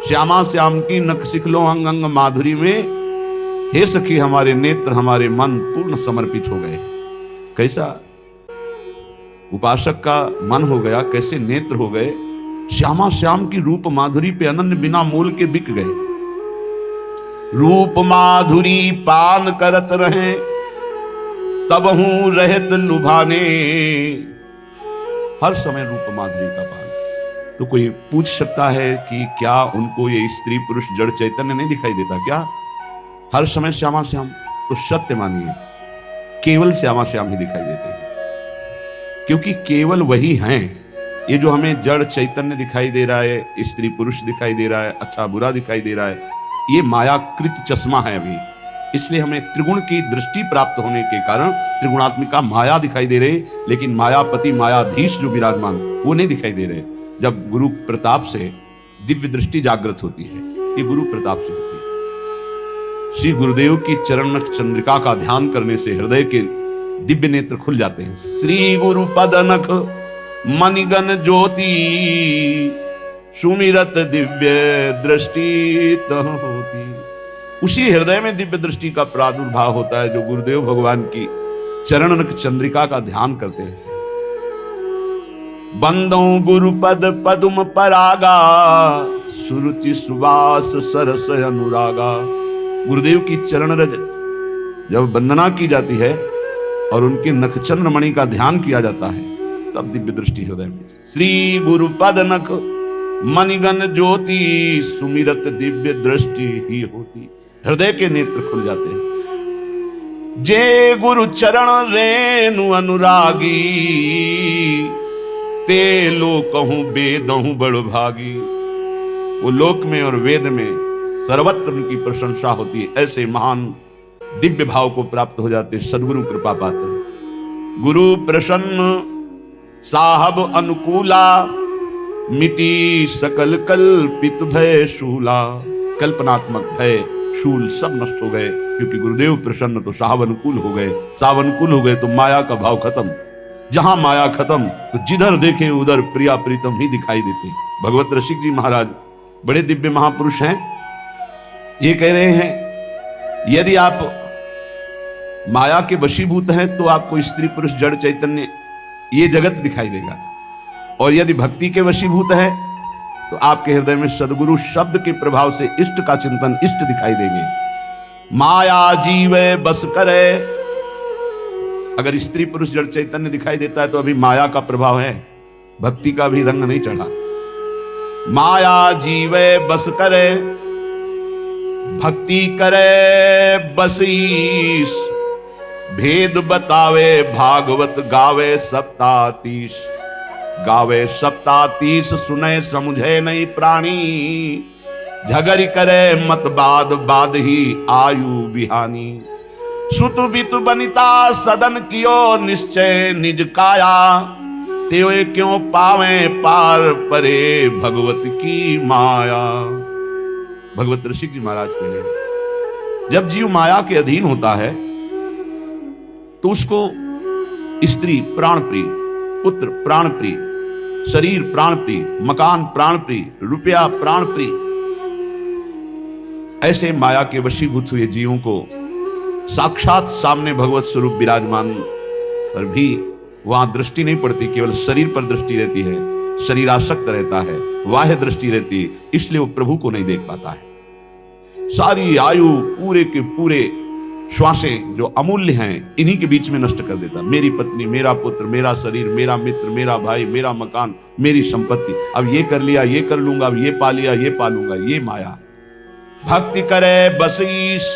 श्यामा श्याम की नख सिखलो अंग अंग माधुरी में हे सखी हमारे नेत्र, हमारे मन पूर्ण समर्पित हो गए। कैसा उपासक का मन हो गया, कैसे नेत्र हो गए, श्यामा श्याम की रूप माधुरी पे अनन्य बिना मोल के बिक गए। रूप माधुरी पान करत रहे, तब हूं रहत लुभाने। हर समय रूप माधुरी का पान। तो कोई पूछ सकता है कि क्या उनको ये स्त्री पुरुष जड़ चैतन्य नहीं दिखाई देता क्या, हर समय श्यामा श्याम? तो सत्य मानिए, केवल श्यामा श्याम ही दिखाई देते हैं, क्योंकि केवल वही हैं। ये जो हमें जड़ चैतन्य दिखाई दे रहा है, स्त्री पुरुष दिखाई दे रहा है, अच्छा बुरा दिखाई दे रहा है, ये मायाकृत चश्मा है अभी। इसलिए हमें त्रिगुण की दृष्टि प्राप्त होने के कारण त्रिगुणात्मिका माया दिखाई दे रहे, लेकिन मायापति मायाधीश जो विराजमान वो नहीं दिखाई दे रहे। जब गुरु प्रताप से दिव्य दृष्टि जागृत होती है, ये गुरु प्रताप से होती है। श्री गुरुदेव की चरण चंद्रिका का ध्यान करने से हृदय के दिव्य नेत्र खुल जाते हैं। श्री गुरु पद नख मणिगण ज्योति, सुमिरत दिव्य दृष्टि तह होती। उसी हृदय में दिव्य दृष्टि का प्रादुर्भाव होता है जो गुरुदेव भगवान की चरण चंद्रिका का ध्यान करते रहते हैं। बंदो गुरु पद पदुम परागा, सुरुचि सुवास सरस अनुरागा। गुरुदेव की चरण रज जब वंदना की जाती है और उनके नखचंद्र मणि का ध्यान किया जाता है, तब दिव्य दृष्टि हृदय में। श्री गुरु पद नख मणिगण ज्योति, सुमिरत दिव्य दृष्टि ही होती। हृदय के नेत्र खुल जाते हैं। जे गुरु चरण रेणु अनुरागी, ते लोकहूं वेदहूं बड़ भागी। वो लोक में और वेद में सर्वत्र उनकी प्रशंसा होती है। ऐसे महान दिव्य भाव को प्राप्त हो जाते सदगुरु कृपा पात्र। गुरु प्रसन्न साहब अनुकूला, मिटी सकल कल्पित भय शूला। कल्पनात्मक भय शूल सब नष्ट हो गए, क्योंकि गुरुदेव प्रसन्न तो साहब अनुकूल हो गए। साहब अनुकूल हो गए तो माया का भाव खत्म। जहां माया खत्म तो जिधर देखें उधर प्रिया प्रीतम ही दिखाई देते। भगवत रसिक जी महाराज बड़े दिव्य महापुरुष हैं। ये कह रहे हैं यदि आप माया के वशीभूत हैं तो आपको स्त्री पुरुष जड़ चैतन्य ये जगत दिखाई देगा, और यदि भक्ति के वशीभूत है तो आपके हृदय में सदगुरु शब्द के प्रभाव से इष्ट का चिंतन इष्ट दिखाई देंगे। माया जीवे बस करे। अगर स्त्री पुरुष जड़ चैतन्य दिखाई देता है तो अभी माया का प्रभाव है, भक्ति का भी रंग नहीं चढ़ा। माया जीवे बस करे, भक्ति करे बस ईश। भेद बतावे भागवत गावे सप्तातीश। गावे सप्तातीश सुने समझे नहीं प्राणी। झगड़ी करे मत बाद बाद ही आयु बिहानी। सुत बितु बनिता सदन कियो निश्चय निज काया। त्यों क्यों पावे पार परे भगवत की माया। भगवत ऋषिक जी महाराज कहे जब जीव माया के अधीन होता है तो उसको स्त्री प्राण प्रिय, पुत्र प्राण प्रिय, शरीर प्राण प्रिय, मकान प्राण प्रिय, रुपया प्राण प्रिय, ऐसे माया के वशीभूत हुए जीवों को साक्षात सामने भगवत स्वरूप विराजमान पर भी वहां दृष्टि नहीं पड़ती, केवल शरीर पर दृष्टि रहती है, शरीर आसक्त रहता है, बाह्य दृष्टि रहती है, इसलिए वो प्रभु को नहीं देख पाता है। सारी आयु पूरे के पूरे श्वासें जो अमूल्य हैं इन्हीं के बीच में नष्ट कर देता। मेरी पत्नी, मेरा पुत्र, मेरा शरीर, मेरा मित्र, मेरा भाई, मेरा मकान, मेरी संपत्ति, अब ये कर लिया, ये कर लूंगा, अब ये पा लिया, ये पालूंगा, ये माया। भक्ति करे बस ईश।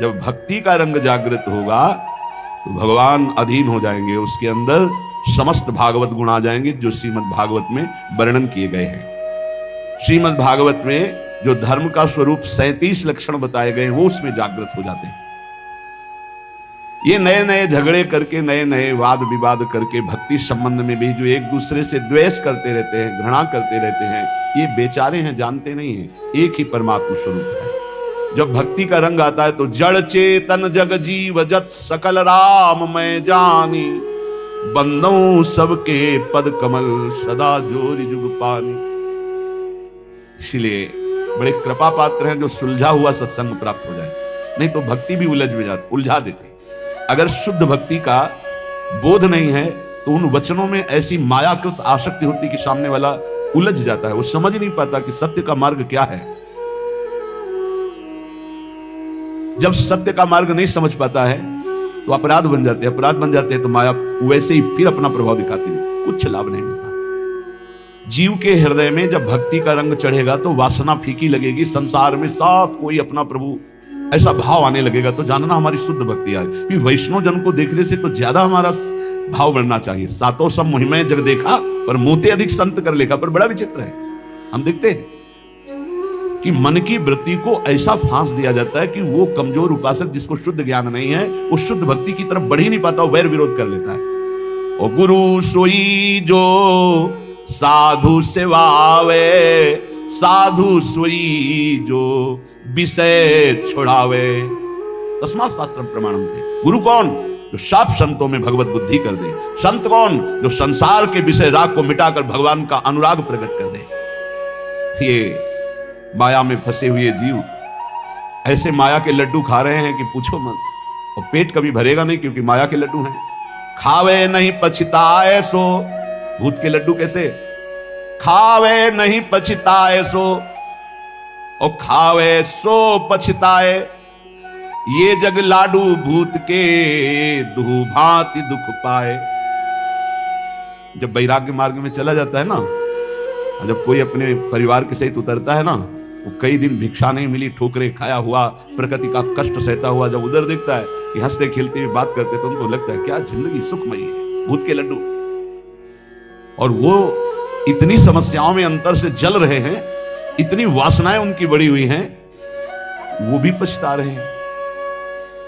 जब भक्ति का रंग जागृत होगा तो भगवान अधीन हो जाएंगे, उसके अंदर समस्त भागवत गुण आ जाएंगे जो श्रीमद् भागवत में वर्णन किए गए हैं। श्रीमद् भागवत में जो धर्म का स्वरूप 37 लक्षण बताए गए हैं वो उसमें जागृत हो जाते हैं। ये नए नए झगड़े करके, नए नए वाद विवाद करके भक्ति संबंध में भी जो एक दूसरे से द्वेष करते रहते हैं, घृणा करते रहते हैं, ये बेचारे हैं, जानते नहीं हैं एक ही परमात्मा स्वरूप है। जब भक्ति का रंग आता है तो जड़ चेतन जग जीव जत सकल राम मैं जानी। बंदों सबके पद कमल सदा जोरि जुग पानी। इसलिए बड़े कृपा पात्र हैं जो सुलझा हुआ सत्संग प्राप्त हो जाए, नहीं तो भक्ति भी उलझा देते। अगर शुद्ध भक्ति का बोध नहीं है तो उन वचनों में ऐसी मायाकृत आसक्ति होती कि सामने वाला उलझ जाता है, वो समझ नहीं पाता कि सत्य का मार्ग क्या है। जब सत्य का मार्ग नहीं समझ पाता है तो अपराध बन जाते हैं, अपराध बन जाते हैं तो माया वैसे ही फिर अपना प्रभाव दिखाती है, कुछ लाभ नहीं मिलता। जीव के हृदय में जब भक्ति का रंग चढ़ेगा तो वासना फीकी लगेगी, संसार में सब कोई अपना प्रभु ऐसा भाव आने लगेगा तो जानना हमारी शुद्ध भक्ति आ गई। वैष्णव जन को देखने से तो ज्यादा हमारा भाव बढ़ना चाहिए। सातों सब मुहिमें जग देखा पर मोते अधिक संत कर लेखा। पर बड़ा विचित्र है, हम देखते हैं कि मन की वृत्ति को ऐसा फांस दिया जाता है कि वो कमजोर उपासक जिसको शुद्ध ज्ञान नहीं है वो शुद्ध भक्ति की तरफ बढ़ ही नहीं पाता, वैर विरोध कर लेता है। और गुरु सोई जो साधु सेवावे, साधु सोई जो विषय छुड़ावे। तस्मात् शास्त्रम प्रमाणम थे। गुरु कौन? जो साफ संतों में भगवत बुद्धि कर दे। संत कौन? जो संसार के विषय राग को मिटाकर भगवान का अनुराग प्रकट कर दे। ये माया में फंसे हुए जीव ऐसे माया के लड्डू खा रहे हैं कि पूछो मत, और पेट कभी भरेगा नहीं क्योंकि माया के लड्डू हैं। खावे नहीं पछताए सो, भूत के लड्डू कैसे? खावे नहीं पछताए सो, और खावे सो पछताए। ये जग लाडू भूत के, दू भांति दुख पाए। जब वैराग्य मार्ग में चला जाता है ना, जब कोई अपने परिवार के सहित उतरता है ना, वो कई दिन भिक्षा नहीं मिली, ठोकरे खाया हुआ, प्रकृति का कष्ट सहता हुआ जब उधर देखता है कि हंसते खेलते हुए बात करते तो उनको लगता है क्या जिंदगी सुखमयी है, भूत के लड्डू। और वो इतनी समस्याओं में अंतर से जल रहे हैं, इतनी वासनाएं उनकी बढ़ी हुई हैं, वो भी पछता रहे हैं।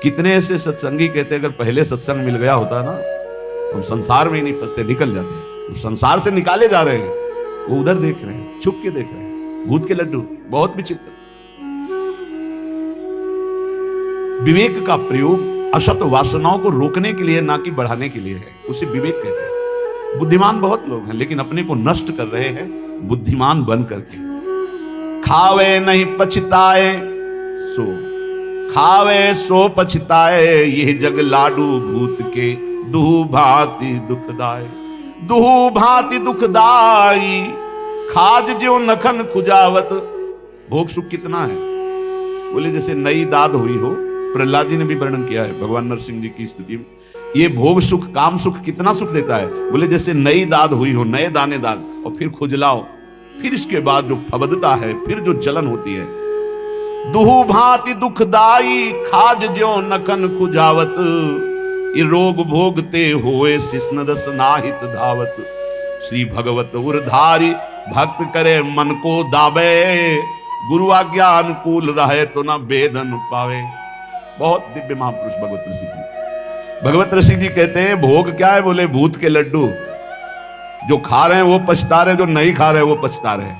कितने ऐसे सत्संगी कहते अगर पहले सत्संग मिल गया होता ना तो हम संसार में ही नहीं फंसते, निकल जाते। तो संसार से निकाले जा रहे हैं, वो उधर देख रहे हैं, छुप के देख रहे हैं, भूत के लड्डू। बहुत विचित्र। विवेक का प्रयोग असत वासनाओं को रोकने के लिए ना कि बढ़ाने के लिए है, उसे विवेक कहते हैं। बुद्धिमान बहुत लोग हैं लेकिन अपने को नष्ट कर रहे हैं बुद्धिमान बन करके। खावे नहीं पछताए सो, खावे सो पछताए। ये जग लाडू भूत के, दुहु भांति दुखदाई। दुहु भांति दुखदाई, खाज जो नखन खुजावत। भोग सुख कितना है? बोले जैसे नई दाद हुई हो। प्रहलाद जी ने भी वर्णन किया है भगवान नरसिंह जी की स्तुति में। ये भोग सुख, काम सुख कितना सुख देता है? बोले जैसे नई दाद हुई हो, नए दाने दाग, और फिर खुजलाओ फिर इसके बाद जो फबदता है, फिर जो जलन होती है, दुहु भांति दुखदाई खाज ज्यो नखन खुजावत, ये रोग भोगते होए शिष्ण रस नाहित धावत। श्री भगवत उरधारी भक्त करे मन को दावे, गुरु आज्ञा अनुकूल रहे तो न वेदन पावे। बहुत दिव्य महापुरुष भगवत ऋषि जी। भगवत ऋषि जी कहते हैं भोग क्या है? बोले भूत के लड्डू। जो खा रहे हैं वो पछता रहे, जो नहीं खा रहे वो पछता रहे।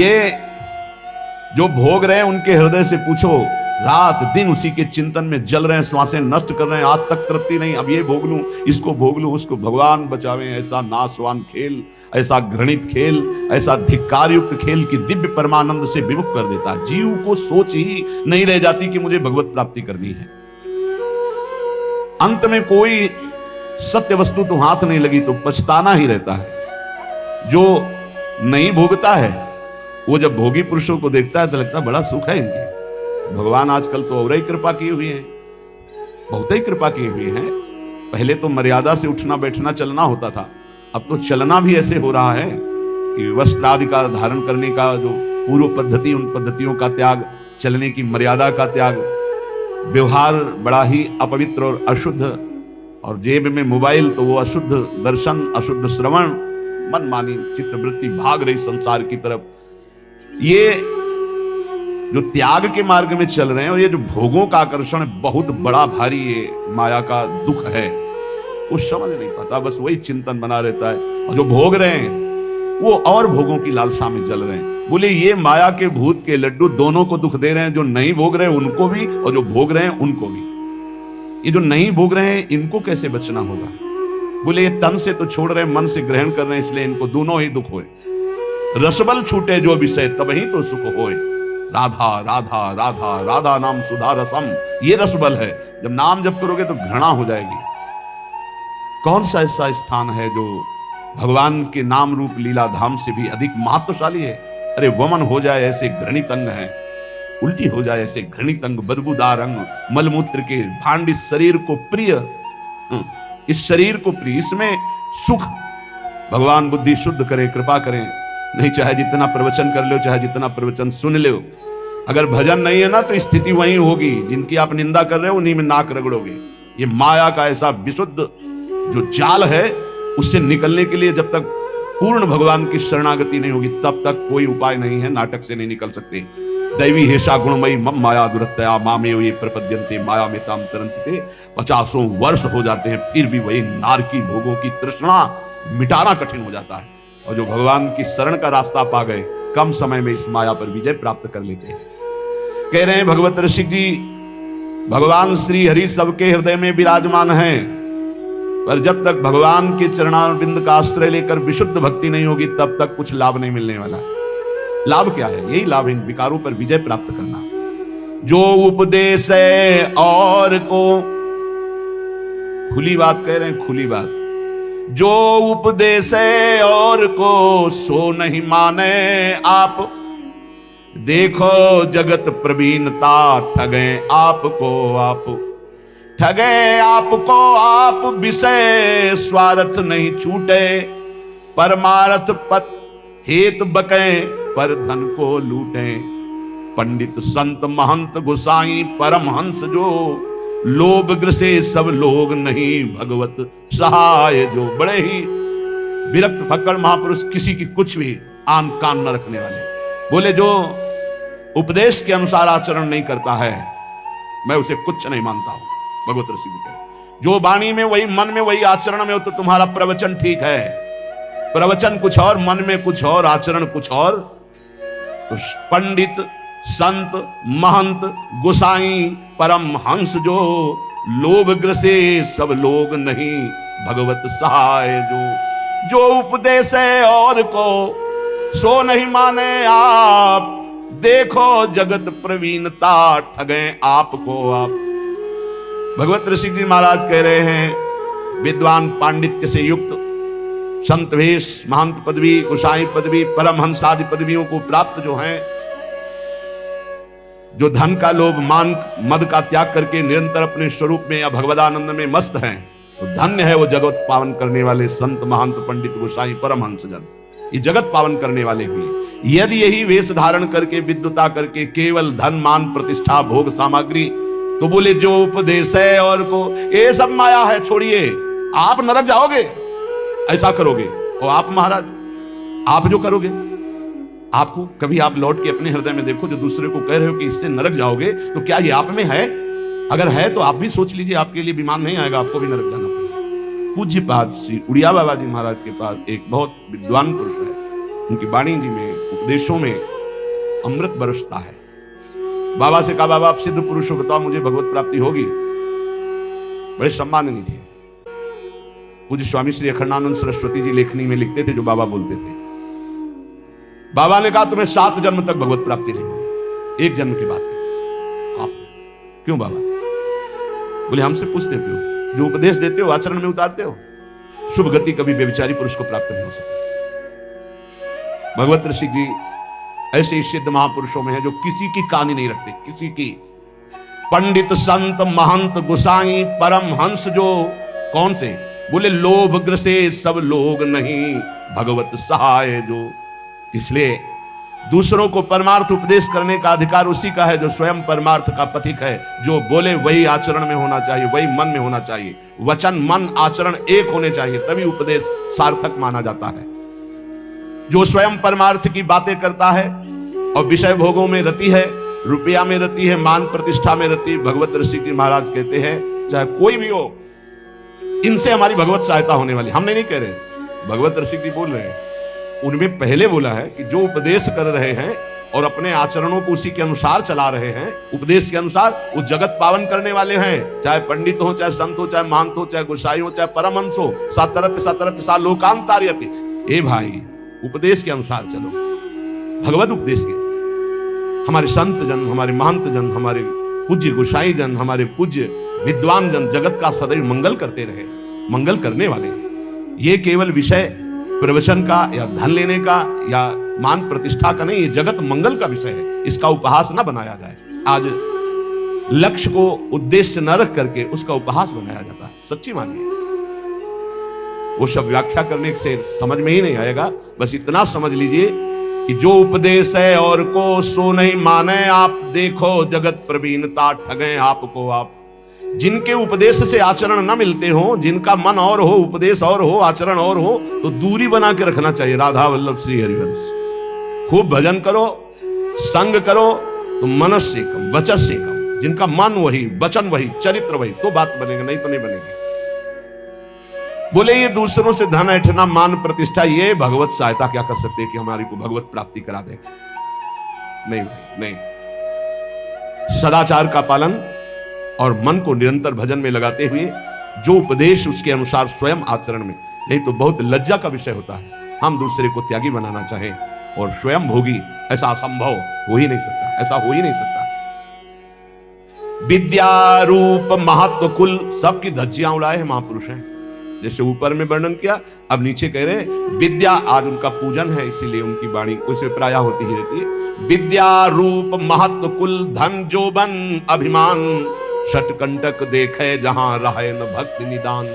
ये जो भोग रहे हैं उनके हृदय से पूछो, रात दिन उसी के चिंतन में जल रहे हैं, श्वासें नष्ट कर रहे हैं, आज तक तृप्ति नहीं, अब ये भोग लूं, इसको भोग लूं, उसको। भगवान बचावे ऐसा नाशवान खेल, ऐसा घृणित खेल, ऐसा धिक्कार युक्त खेल कि दिव्य परमानंद से विमुख कर देता है। जीव को सोच ही नहीं रह जाती कि मुझे भगवत प्राप्ति करनी है। अंत में कोई सत्य वस्तु तो हाथ नहीं लगी तो पछताना ही रहता है। जो नहीं भोगता है वो जब भोगी पुरुषों को देखता है तो लगता है बड़ा सुख है इनके। भगवान आजकल तो और ही कृपा किए हुए हैं, बहुत ही कृपा किए हुए हैं। पहले तो मर्यादा से उठना बैठना चलना होता था, अब तो चलना भी ऐसे हो रहा है कि वस्त्र आदि का धारण करने का जो पूर्व पद्धति, उन पद्धतियों का त्याग, चलने की मर्यादा का त्याग, व्यवहार बड़ा ही अपवित्र और अशुद्ध, और जेब में मोबाइल तो वो अशुद्ध दर्शन, अशुद्ध श्रवण, मनमानी चित्तवृत्ति भाग रही संसार की तरफ। ये जो त्याग के मार्ग में चल रहे हैं और ये जो भोगों का आकर्षण बहुत बड़ा भारी ये माया का दुख है, वो समझ नहीं पाता, बस वही चिंतन बना रहता है। और जो भोग रहे हैं वो और भोगों की लालसा में जल रहे हैं। बोले ये माया के भूत के लड्डू दोनों को दुख दे रहे हैं, जो नहीं भोग रहे हैं उनको भी और जो भोग रहे हैं उनको भी। ये जो नहीं भोग रहे हैं इनको कैसे बचना होगा? बोले ये तन से तो छोड़ रहे हैं, मन से ग्रहण कर रहे हैं, इसलिए इनको दोनों ही दुख होए। रसबल छूटे जो विषय तब ही तो सुख होए। राधा राधा राधा राधा नाम सुधा रसम, ये रसबल है। जब नाम जप करोगे तो घृणा हो जाएगी। कौन सा ऐसा स्थान है जो भगवान के नाम रूप लीला धाम से भी अधिक महत्वशाली है? अरे वमन हो जाए ऐसे घृणित अंग है, उल्टी हो जाए ऐसे घृणित अंग, बदबूदार अंग, मलमूत्र के भांड इस शरीर को प्रिय, इस शरीर को प्रिय, इसमें सुख। भगवान बुद्धि शुद्ध करे, कृपा करें। नहीं चाहे जितना प्रवचन कर लो, चाहे जितना प्रवचन सुन लो, अगर भजन नहीं है ना तो स्थिति वही होगी। जिनकी आप निंदा कर रहे हो उन्हीं में नाक रगड़ोगे। ये माया का ऐसा विशुद्ध जो जाल है, उससे निकलने के लिए जब तक पूर्ण भगवान की शरणागति नहीं होगी तब तक कोई उपाय नहीं है। नाटक से नहीं निकल सकते। दैवी हेषा गुणमयी मम माया दुरत्या मामे ये प्रपद्यन्ते माया में ताम तरन्ते। 50 वर्ष हो जाते हैं फिर भी वही नारकी भोगों की तृष्णा मिटाना कठिन हो जाता है। और जो भगवान की शरण का रास्ता पा गए कम समय में इस माया पर विजय प्राप्त कर लेते हैं। कह रहे हैं भगवत ऋषि जी, भगवान श्री हरि सबके हृदय में विराजमान हैं, पर जब तक भगवान के चरणारविंद का आश्रय लेकर विशुद्ध भक्ति नहीं होगी तब तक कुछ लाभ नहीं मिलने वाला। लाभ क्या है? यही लाभ इन विकारों पर विजय प्राप्त करना। जो उपदेश है और को, खुली बात कह रहे हैं, खुली बात, जो उपदेश है और को सो नहीं माने आप। देखो जगत प्रवीणता ठगे आपको आप, ठगे आपको आप। विषय स्वार्थ नहीं छूटे, परमार्थ पत हेत बके पर धन को लूटे। पंडित संत महंत गोसाई परमहंस जो, लोभ ग्रसे सब लोग नहीं भगवत सहाय जो। बड़े ही विरक्त फक्कड़ महापुरुष, किसी की कुछ भी आन कान न रखने वाले। बोले जो उपदेश के अनुसार आचरण नहीं करता है मैं उसे कुछ नहीं मानता हूं। भगवत ऋषि जी कहे जो वाणी में वही मन में वही आचरण में हो तो तुम्हारा प्रवचन ठीक है। प्रवचन कुछ और, मन में कुछ और, आचरण कुछ और। तो पंडित संत महंत गोसाई परम हंस जो, लोभ ग्रसे सब लोग नहीं भगवत सहाय जो। जो उपदेश है और को सो नहीं माने आप। देखो जगत प्रवीणता ठगे आपको आप। भगवत ऋषि जी महाराज कह रहे हैं विद्वान पांडित्य से युक्त संत वेश, महंत पदवी, गोसाई पदवी, परमहंस आदि पदवियों को प्राप्त जो हैं, जो धन का लोभ मान मद का त्याग करके निरंतर अपने स्वरूप में या भगवदानंद में मस्त हैं, तो धन्य है वो जगत पावन करने वाले संत महंत पंडित गोसाई परमहंस जन, ये जगत पावन करने वाले हुए। यदि यही वेश धारण करके विद्वता करके केवल धन मान प्रतिष्ठा भोग सामग्री, तो बोले जो उपदेश है और को ये सब माया है, छोड़िए, आप नरक जाओगे ऐसा करोगे। और आप महाराज, आप जो करोगे, आपको कभी आप लौट के अपने हृदय में देखो, जो दूसरे को कह रहे हो कि इससे नरक जाओगे, तो क्या ये आप में है? अगर है तो आप भी सोच लीजिए, आपके लिए विमान नहीं आएगा, आपको भी नरक जाना पड़ेगा। पूज्य पाद श्री उड़िया बाबा जी महाराज के पास एक बहुत विद्वान पुरुष है, उनकी वाणी जी में उपदेशों में अमृत बरसता है। बाबा से कहा, बाबा आप सिद्ध पुरुष हो, बताओ मुझे भगवत प्राप्ति होगी? बड़े सम्मानित थे। पूज्य स्वामी श्री अखंडानंद सरस्वती जी लेखनी में लिखते थे जो बाबा बोलते थे। बाबा ने कहा तुम्हें 7 जन्म तक भगवत प्राप्ति नहीं होगी, 1 जन्म के बाद। क्यों बाबा? बोले हमसे पूछते हो क्यों? जो उपदेश देते हो आचरण में उतारते हो, शुभ गति कभी बेविचारी पुरुष को प्राप्त नहीं हो सकती। भगवत ऋषि जी ऐसे ही सिद्ध महापुरुषों में है जो किसी की कहानी नहीं रखते, किसी की। पंडित संत महंत गोसाई परम हंस जो कौन से? बोले लोभ ग्रसे सब लोग नहीं, भगवत सहाय जो। इसलिए दूसरों को परमार्थ उपदेश करने का अधिकार उसी का है जो स्वयं परमार्थ का पथिक है। जो बोले वही आचरण में होना चाहिए, वही मन में होना चाहिए। वचन मन आचरण एक होने चाहिए, तभी उपदेश सार्थक माना जाता है। जो स्वयं परमार्थ की बातें करता है और विषय भोगों में रति है, रुपया में रति है, मान प्रतिष्ठा में रति, भगवत ऋषि जी महाराज कहते हैं चाहे कोई भी हो, इनसे हमारी भगवत सहायता होने वाली। हमने नहीं कह रहे, भगवत ऋषि जी बोल रहे हैं। उनमें पहले बोला है कि जो उपदेश कर रहे हैं और अपने आचरणों को उसी के अनुसार चला रहे हैं, उपदेश के अनुसार, वो जगत पावन करने वाले हैं। चाहे पंडित हो, चाहे संत हो, चाहे महंत हो, चाहे गोसाई हो, चाहे परमहंस हो, सतरत सतरत सा लोकांतार्यति। ए भाई, उपदेश के अनुसार चलो, भगवत उपदेश के। हमारे संत जन, हमारे महंत जन, हमारे पूज्य गोसाई जन, हमारे पूज्य विद्वान जन जगत का सदैव मंगल करते रहे, मंगल करने वाले हैं। ये केवल विषय प्रवचन का या धन लेने का या मान प्रतिष्ठा का नहीं, ये जगत मंगल का विषय है। इसका उपहास न बनाया जाए। आज लक्ष्य को उद्देश्य न रख करके उसका उपहास बनाया जाता है। सच्ची मानिए, वो सब व्याख्या करने से समझ में ही नहीं आएगा। बस इतना समझ लीजिए कि जो उपदेश है और को सो नहीं माने आप, देखो जगत प्रवीणता ठगे आपको आप। जिनके उपदेश से आचरण न मिलते हो, जिनका मन और हो, उपदेश और हो, आचरण और हो, तो दूरी बना के रखना चाहिए। राधा वल्लभ श्री हरिवंश। खूब भजन करो, संग करो, तो मनस से कम वचस से कम। जिनका मन वही, वचन वही, चरित्र वही, तो बात बनेगा, नहीं तो नहीं बनेगी। बोले ये दूसरों से धन ऐठना, मान प्रतिष्ठा, ये भगवत सहायता क्या कर सकते हैं कि हमारी को भगवत प्राप्ति करा दे? नहीं नहीं। सदाचार का पालन और मन को निरंतर भजन में लगाते हुए जो उपदेश उसके अनुसार स्वयं आचरण में, नहीं तो बहुत लज्जा का विषय होता है हम दूसरे को त्यागी बनाना चाहें और स्वयं भोगी। ऐसा असंभव हो ही नहीं सकता, ऐसा हो ही नहीं सकता। विद्या रूप महत्व कुल सबकी धज्जियां उड़ाए हैं महापुरुष हैं। जैसे ऊपर में वर्णन किया, अब नीचे कह रहे हैं विद्या। आज उनका पूजन है, इसीलिए उनकी वाणी उसे प्राय होती ही रहती है। विद्या रूप महत्व कुल धन जोबन अभिमान, षटकंटक देखे जहां रहे न भक्ति निदान।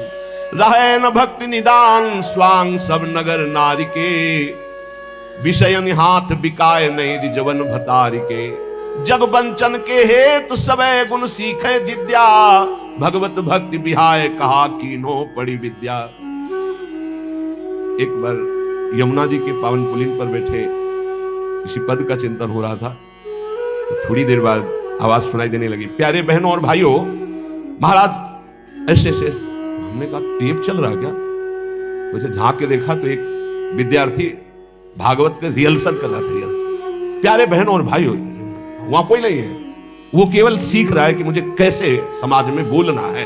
रहे न भक्ति निदान, स्वांग सब नगर नारी के, विषयन हाथ बिकाए नहीं रिजवन भतारी के। जग बंचन के हेतु सबे गुण सीखे जिद्या, भगवत भक्ति बिहाय कहा कीनो पड़ी विद्या। एक बार यमुना जी के पावन पुलिन पर बैठे किसी पद का चिंतन हो रहा था, तो थोड़ी देर बाद आवाज सुनाई देने लगी, प्यारे बहनों और भाइयों, महाराज ऐसे ऐसे। हमने कहा टेप चल रहा क्या? वैसे झांक के देखा तो एक विद्यार्थी भागवत के रिहर्सल कर रहा था। रिहर्सल। प्यारे बहनों और भाइयों, वहां कोई नहीं है, वो केवल सीख रहा है कि मुझे कैसे समाज में बोलना है।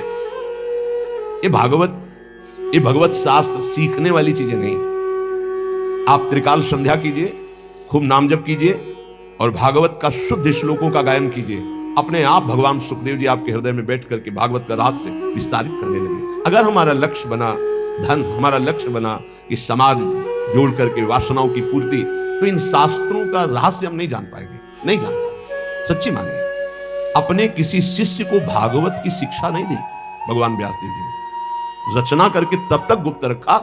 ये भगवत शास्त्र सीखने वाली चीजें नहीं। आप त्रिकाल संध्या कीजिए, खूब नाम जप कीजिए और भागवत का शुद्ध श्लोकों का गायन कीजिए। अपने आप भगवान सुखदेव जी आपके हृदय में बैठ करके भागवत का रहस्य विस्तारित करने लगे। अगर हमारा लक्ष्य बना धन, हमारा लक्ष्य बना कि समाज जोड़ करके वासनाओं की पूर्ति, तो इन शास्त्रों का रहस्य हम नहीं जान पाएंगे, नहीं जान पाएंगे। सच्ची मानिए, अपने किसी शिष्य को भागवत की शिक्षा नहीं दी भगवान व्यासदेव जी ने। रचना करके तब तक गुप्त रखा,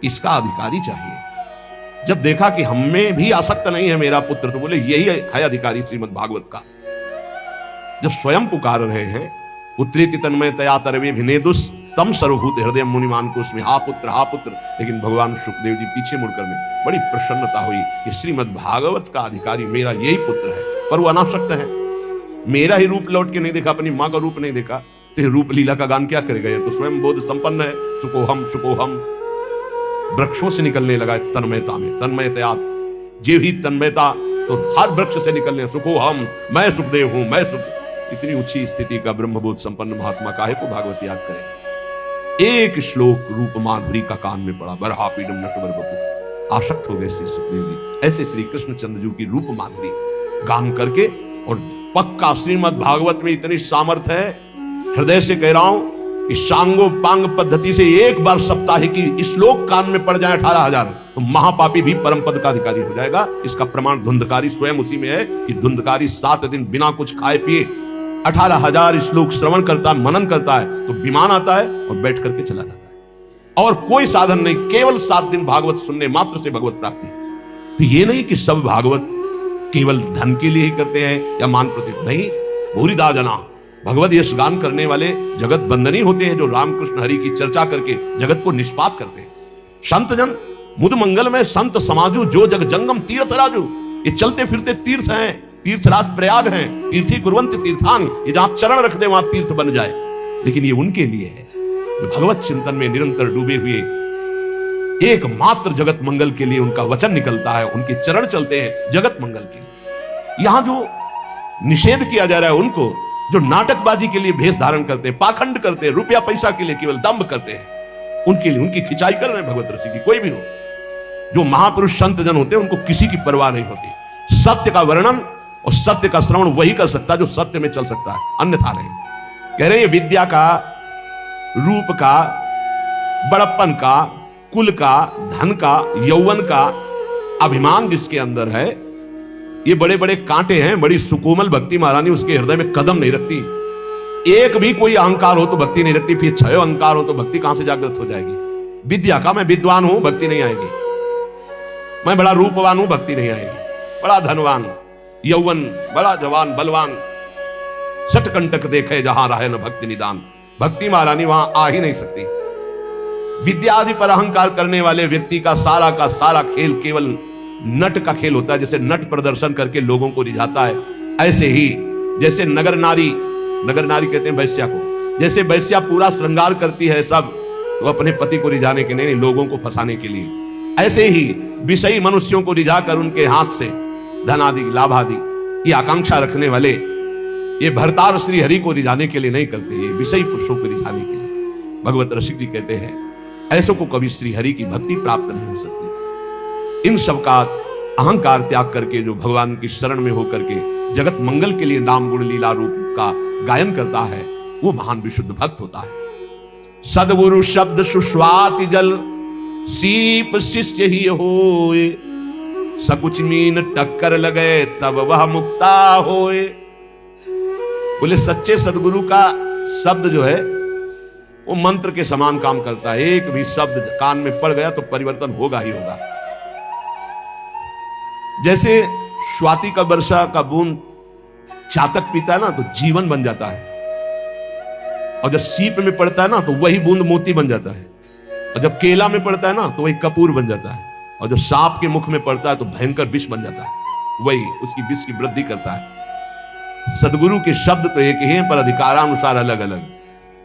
इसका अधिकारी चाहिए। जब देखा कि हमें भी आसक्त नहीं है मेरा पुत्र, तो बोले यही है अधिकारी श्रीमद् भागवत का। जब स्वयं पुकार रहे हैं, पुत्रेति तन्मयतया तरवे भिनेदुस तम सर्वभूत हृदय मुनिमान को उसमें हा पुत्र, लेकिन भगवान सुखदेव जी पीछे मुड़कर में बड़ी प्रसन्नता हुई कि श्रीमद् भागवत का अधिकारी मेरा यही पुत्र है। पर वो अनासक्त है, मेरा ही रूप लौट के नहीं देखा, अपनी माँ का रूप नहीं देखा, तो रूप लीला का गान क्या करेगा? ये तो स्वयं बोध संपन्न है। सुकोहम वृक्षों से निकलने लगा तन्मयता में, तन्मयतया जे ही तन्मयता तो हर वृक्ष से निकलने, सुकोहम मैं सुखदेव हूं, मैं सुख। इतनी ऊंची स्थिति का ब्रह्मबोध संपन्न महात्मा काहे को भागवत याद करें? एक श्लोक रूप माधुरी का कान में पड़ा, बरहा पीडम नटवर बपु, आसक्त हो गए श्री सुखदेव जी। ऐसे श्री कृष्ण चंद्र जी की रूप माधुरी गान करके, और पक्का श्रीमद् भागवत में इतनी सामर्थ्य है, हृदय से कह रहा हूं कि सांगो पांग पद्धति से एक बार सप्ताह की श्लोक कान में पड़ जाए 18,000, तो महापापी भी परम पद का अधिकारी हो जाएगा। इसका प्रमाण धुंधकारी स्वयं उसी में है कि धुंधकारी 7 दिन बिना कुछ खाए पिए 18,000 श्लोक श्रवण करता है, मनन करता है, तो विमान आता है और बैठ करके चला जाता है, और कोई साधन नहीं, केवल 7 दिन भागवत सुनने मात्र से भगवत प्राप्ति। तो ये नहीं कि सब भागवत केवल धन के लिए ही करते हैं या मान प्रति, नहीं। भूरिदा जना भगवत यश गान करने वाले जगत बंदनी होते हैं, जो रामकृष्ण हरि की चर्चा करके जगत को निष्पात करते हैं। संत जन मुद मंगल में संत समाजू, जो जग जंगम तीर्थ राजू। ये चलते फिरते तीर्थ हैं, तीर्थराज प्रयाग हैं, तीर्थी कुर्वन्ति तीर्थान, ये जहां चरण रख दे वहां तीर्थ बन जाए। लेकिन ये उनके लिए है जो भगवत चिंतन में निरंतर डूबे हुए, एकमात्र जगत मंगल के लिए उनका वचन निकलता है, उनके चरण चलते हैं जगत मंगल के लिए। यहां जो निषेध किया जा रहा है उनको, जो नाटकबाजी के लिए भेष धारण करते हैं, पाखंड करते हैं, रुपया पैसा के लिए केवल दंभ करते हैं, उनके लिए उनकी खिंचाई कर रहे हैं भगवत ऋषि की। कोई भी हो, जो महापुरुष संत जन होते हैं उनको किसी की परवाह नहीं होती। सत्य का वर्णन और सत्य का श्रवण वही कर सकता है जो सत्य में चल सकता है, अन्यथा नहीं। कह रहे हैं विद्या का, रूप का, बड़प्पन का, कुल का, धन का, यौवन का अभिमान जिसके अंदर है, ये बड़े बड़े कांटे हैं। बड़ी सुकोमल भक्ति महारानी उसके हृदय में कदम नहीं रखती। एक भी कोई अहंकार हो तो भक्ति नहीं रखती, फिर 6 अहंकार हो तो भक्ति कहां से जागृत हो जाएगी? विद्या का मैं विद्वान हूं, भक्ति नहीं आएगी। मैं बड़ा रूपवान हूं, भक्ति नहीं आएगी। बड़ा धनवान, यौवन, बड़ा जवान बलवान, सटकंटक देखे जहां रहे न भक्ति निदान, भक्ति महारानी वहां आ ही नहीं सकती। विद्या आदि पर अहंकार करने वाले व्यक्ति का सारा खेल केवल नट का खेल होता है। जैसे नट प्रदर्शन करके लोगों को रिझाता है, ऐसे ही जैसे नगर नारी कहते हैं वैश्या को, जैसे वैश्या पूरा श्रृंगार करती है सब तो अपने पति को रिझाने के नहीं, लोगों को फंसाने के लिए, ऐसे ही विषयी मनुष्यों को रिझाकर उनके हाथ से धन आदि लाभ आदि की आकांक्षा रखने वाले ये भरतार श्री हरि को रिझाने के लिए नहीं करते, ये विषयी पुरुषों को रिझाने के लिए। भगवत रसिक जी कहते हैं ऐसों को कभी श्री हरि की भक्ति प्राप्त नहीं हो सकती। इन सब का अहंकार त्याग करके जो भगवान की शरण में होकर के जगत मंगल के लिए नाम गुण लीला रूप का गायन करता है, वो महान विशुद्ध भक्त होता है। सदगुरु शब्द सुस्वाति जल, सीप शिष्य ही होए, सकुच मीन टक्कर लगे तब वह मुक्ता होए। बोले सच्चे सदगुरु का शब्द जो है वो मंत्र के समान काम करता है। एक भी शब्द कान में पड़ गया तो परिवर्तन होगा ही होगा। जैसे स्वाति का वर्षा का बूंद चातक पीता है ना तो जीवन बन जाता है, और जब सीप में पड़ता है ना तो वही बूंद मोती बन जाता है, और जब केला में पड़ता है ना तो वही कपूर बन जाता है, और जब सांप के मुख में पड़ता है तो भयंकर विष बन जाता है, वही उसकी विष की वृद्धि करता है। सदगुरु के शब्द तो एक ही हैं पर अधिकारानुसार अलग अलग।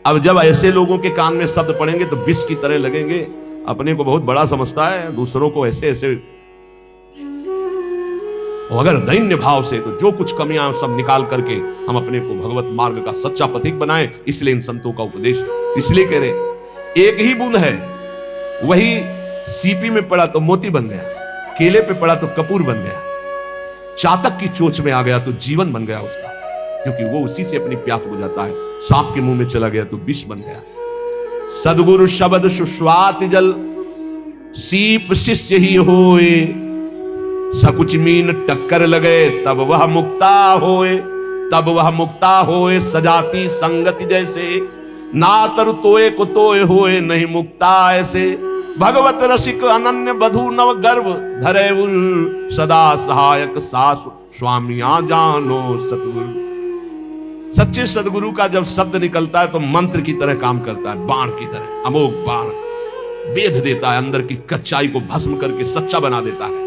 अब जब ऐसे लोगों के कान में शब्द पड़ेंगे तो विष की तरह लगेंगे। अपने को बहुत बड़ा समझता है, दूसरों को ऐसे ऐसे, अगर दैन्य भाव से तो जो कुछ कमियां सब निकाल करके हम अपने को भगवत मार्ग का सच्चा पथिक बनाएं। इसलिए इन संतों का उपदेश है। इसलिए कह रहे एक ही बूंद है, वही सीपी में पड़ा तो मोती बन गया, केले पे पड़ा तो कपूर बन गया, चातक की चोंच में आ गया तो जीवन बन गया उसका, क्योंकि वो उसी से अपनी प्यास बुझाता है। सांप के मुंह में चला गया तो विष बन गया। सदगुरु शब्द सुस्वाति जल, सीप शिष्य ही होए, सकुच मीन टक्कर लगे तब वह मुक्ता होए, तब वह मुक्ता होए। सजाती संगति जैसे ना तरु तोए को तोए होए नहीं मुक्ता ऐसे, भगवत रसिक अनन्य बधु नव गर्भ धरे उर, सदा सहायक सास स्वामिया जानो सतगुरु। सच्चे सदगुरु का जब शब्द निकलता है तो मंत्र की तरह काम करता है, बाण की तरह, अमोघ बाण बेध देता है, अंदर की कच्चाई को भस्म करके सच्चा बना देता है।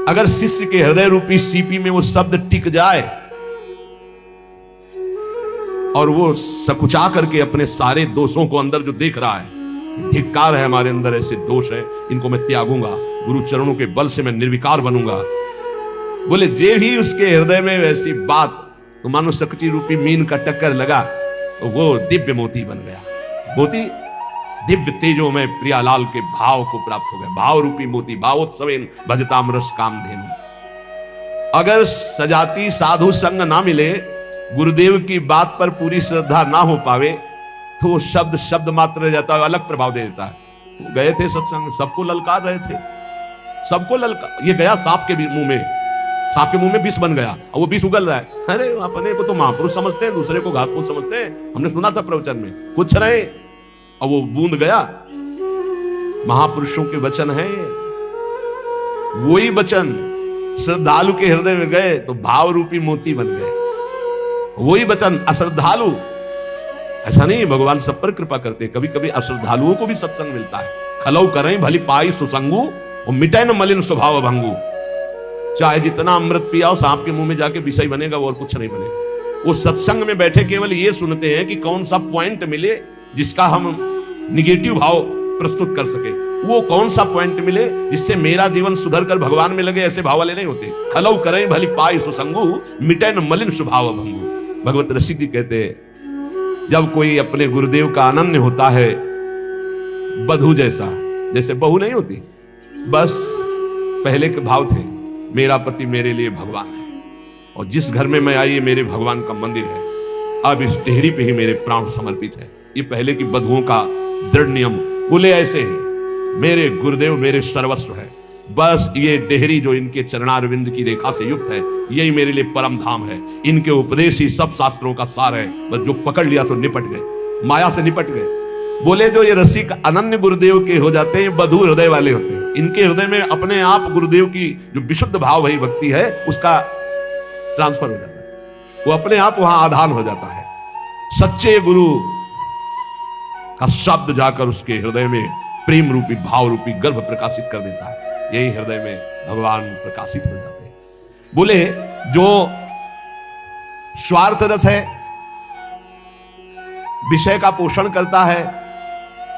अगर शिष्य के हृदय रूपी सीपी में वो शब्द टिक जाए और वो सकुचा करके अपने सारे दोषों को अंदर जो देख रहा है, धिक्कार है हमारे अंदर ऐसे दोष है, इनको मैं त्यागूंगा, गुरु चरणों के बल से मैं निर्विकार बनूंगा। बोले जे भी उसके हृदय में वैसी बात, तो मानो सकची रूपी मीन का टक्कर लगा तो वो दिव्य मोती बन गया। मोती दिव्य तेजो में प्रियालाल के भाव को प्राप्त हो गया। भाव रूपी मोती, भावोत्सवेन भजताम रस कामधेनु। अगर सजाती साधु संग ना मिले, गुरुदेव की बात पर पूरी श्रद्धा ना हो पावे, तो वो शब्द शब्द मात्र रह जाता है, अलग प्रभाव दे देता है। गए थे सत्संग, सबको ललकार रहे थे, सबको ललकार। ये गया सांप के मुंह में, सांप के मुंह में विष बन गया और वो विष उगल रहा है। अरे अपने को तो महापुरुष समझते हैं, दूसरे को घासफूस समझते हैं। हमने सुना था प्रवचन में, कुछ रहे और वो बूंद गया। महापुरुषों के वचन है ये, वही वचन श्रद्धालु के हृदय में गए तो भाव रूपी मोती बन गए। वही वचन अश्रद्धालु, ऐसा नहीं, भगवान सब पर कृपा करते, कभी कभी अश्रद्धालुओं को भी सत्संग मिलता है। खलौ करें भली पाई सुसंगु और मिटे न मलिन स्वभाव भंगु। चाहे जितना अमृत पियाओ, सांप के मुंह में जाके विषय बनेगा, और कुछ नहीं बनेगा। वो सत्संग में बैठे केवल ये सुनते हैं कि कौन सा पॉइंट मिले जिसका हम निगेटिव भाव प्रस्तुत कर सके, वो कौन सा पॉइंट मिले जिससे मेरा जीवन सुधर कर भगवान में लगे, ऐसे भाव वाले नहीं होते। खलौ करें भली पाई सुसंगु मिटे न मलिन स्वभाव भंगु। भगवत रसिक जी कहते हैं, जब कोई अपने गुरुदेव का अनन्य होता है, बधू जैसा, जैसे बहू नहीं होती, बस पहले के भाव थे, मेरा पति मेरे लिए भगवान है और जिस घर में मैं आई ये मेरे भगवान का मंदिर है, अब इस डेहरी पे ही मेरे प्राण समर्पित है। ये पहले की बधुओं का दृढ़ नियम। बोले ऐसे है, मेरे गुरुदेव मेरे सर्वस्व है, बस ये डेहरी जो इनके चरणारविंद की रेखा से युक्त है, यही मेरे लिए परम धाम है। इनके उपदेश ही सब शास्त्रों का सार है, बस जो पकड़ लिया तो निपट गए, माया से निपट गए। बोले जो ये रसिक अनन्य गुरुदेव के हो जाते हैं, बधू हृदय वाले होते हैं। इनके हृदय में अपने आप गुरुदेव की जो विशुद्ध भाव भई भक्ति है, उसका ट्रांसफर हो जाता है, वो अपने आप वहां आधान हो जाता है। सच्चे गुरु का शब्द जाकर उसके हृदय में प्रेम रूपी भाव रूपी गर्भ प्रकाशित कर देता है, यही हृदय में भगवान प्रकाशित हो जाते हैं। बोले जो स्वार्थ रस है, विषय का पोषण करता है,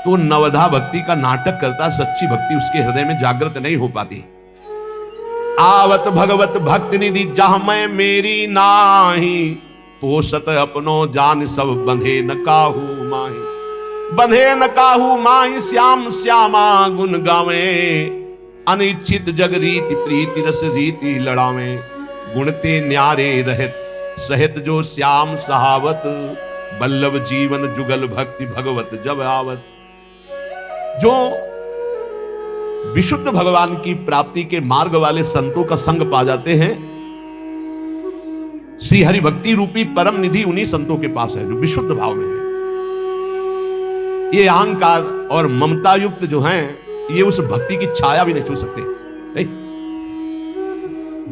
तो नवधा भक्ति का नाटक करता, सच्ची भक्ति उसके हृदय में जागृत नहीं हो पाती। आवत भगवत भक्ति निधि जहां मैं मेरी नाही, पोषत अपनो जान सब बंधे न काहू माही। बंधे न काहू माही श्याम श्यामा गुण गावे, अनिच्छित जग रीति प्रीति रस रीति लड़ावे। गुणते न्यारे रहत सहित जो श्याम सहावत, बल्लभ जीवन जुगल भक्ति भगवत जब आवत। जो विशुद्ध भगवान की प्राप्ति के मार्ग वाले संतों का संग पा जाते हैं, श्री हरि भक्ति रूपी परम निधि उन्हीं संतों के पास है जो विशुद्ध भाव में है। ये अहंकार और ममता युक्त जो हैं, ये उस भक्ति की छाया भी नहीं छू सकते। नहीं,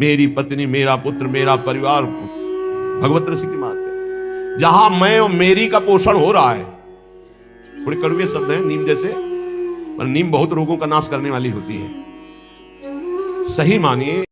मेरी पत्नी, मेरा पुत्र, मेरा परिवार, भगवत रसिक की बात है। जहां मैं और मेरी का पोषण हो रहा है, थोड़े कड़वे शब्द हैं नीम जैसे, पर नीम बहुत रोगों का नाश करने वाली होती है। सही मानिए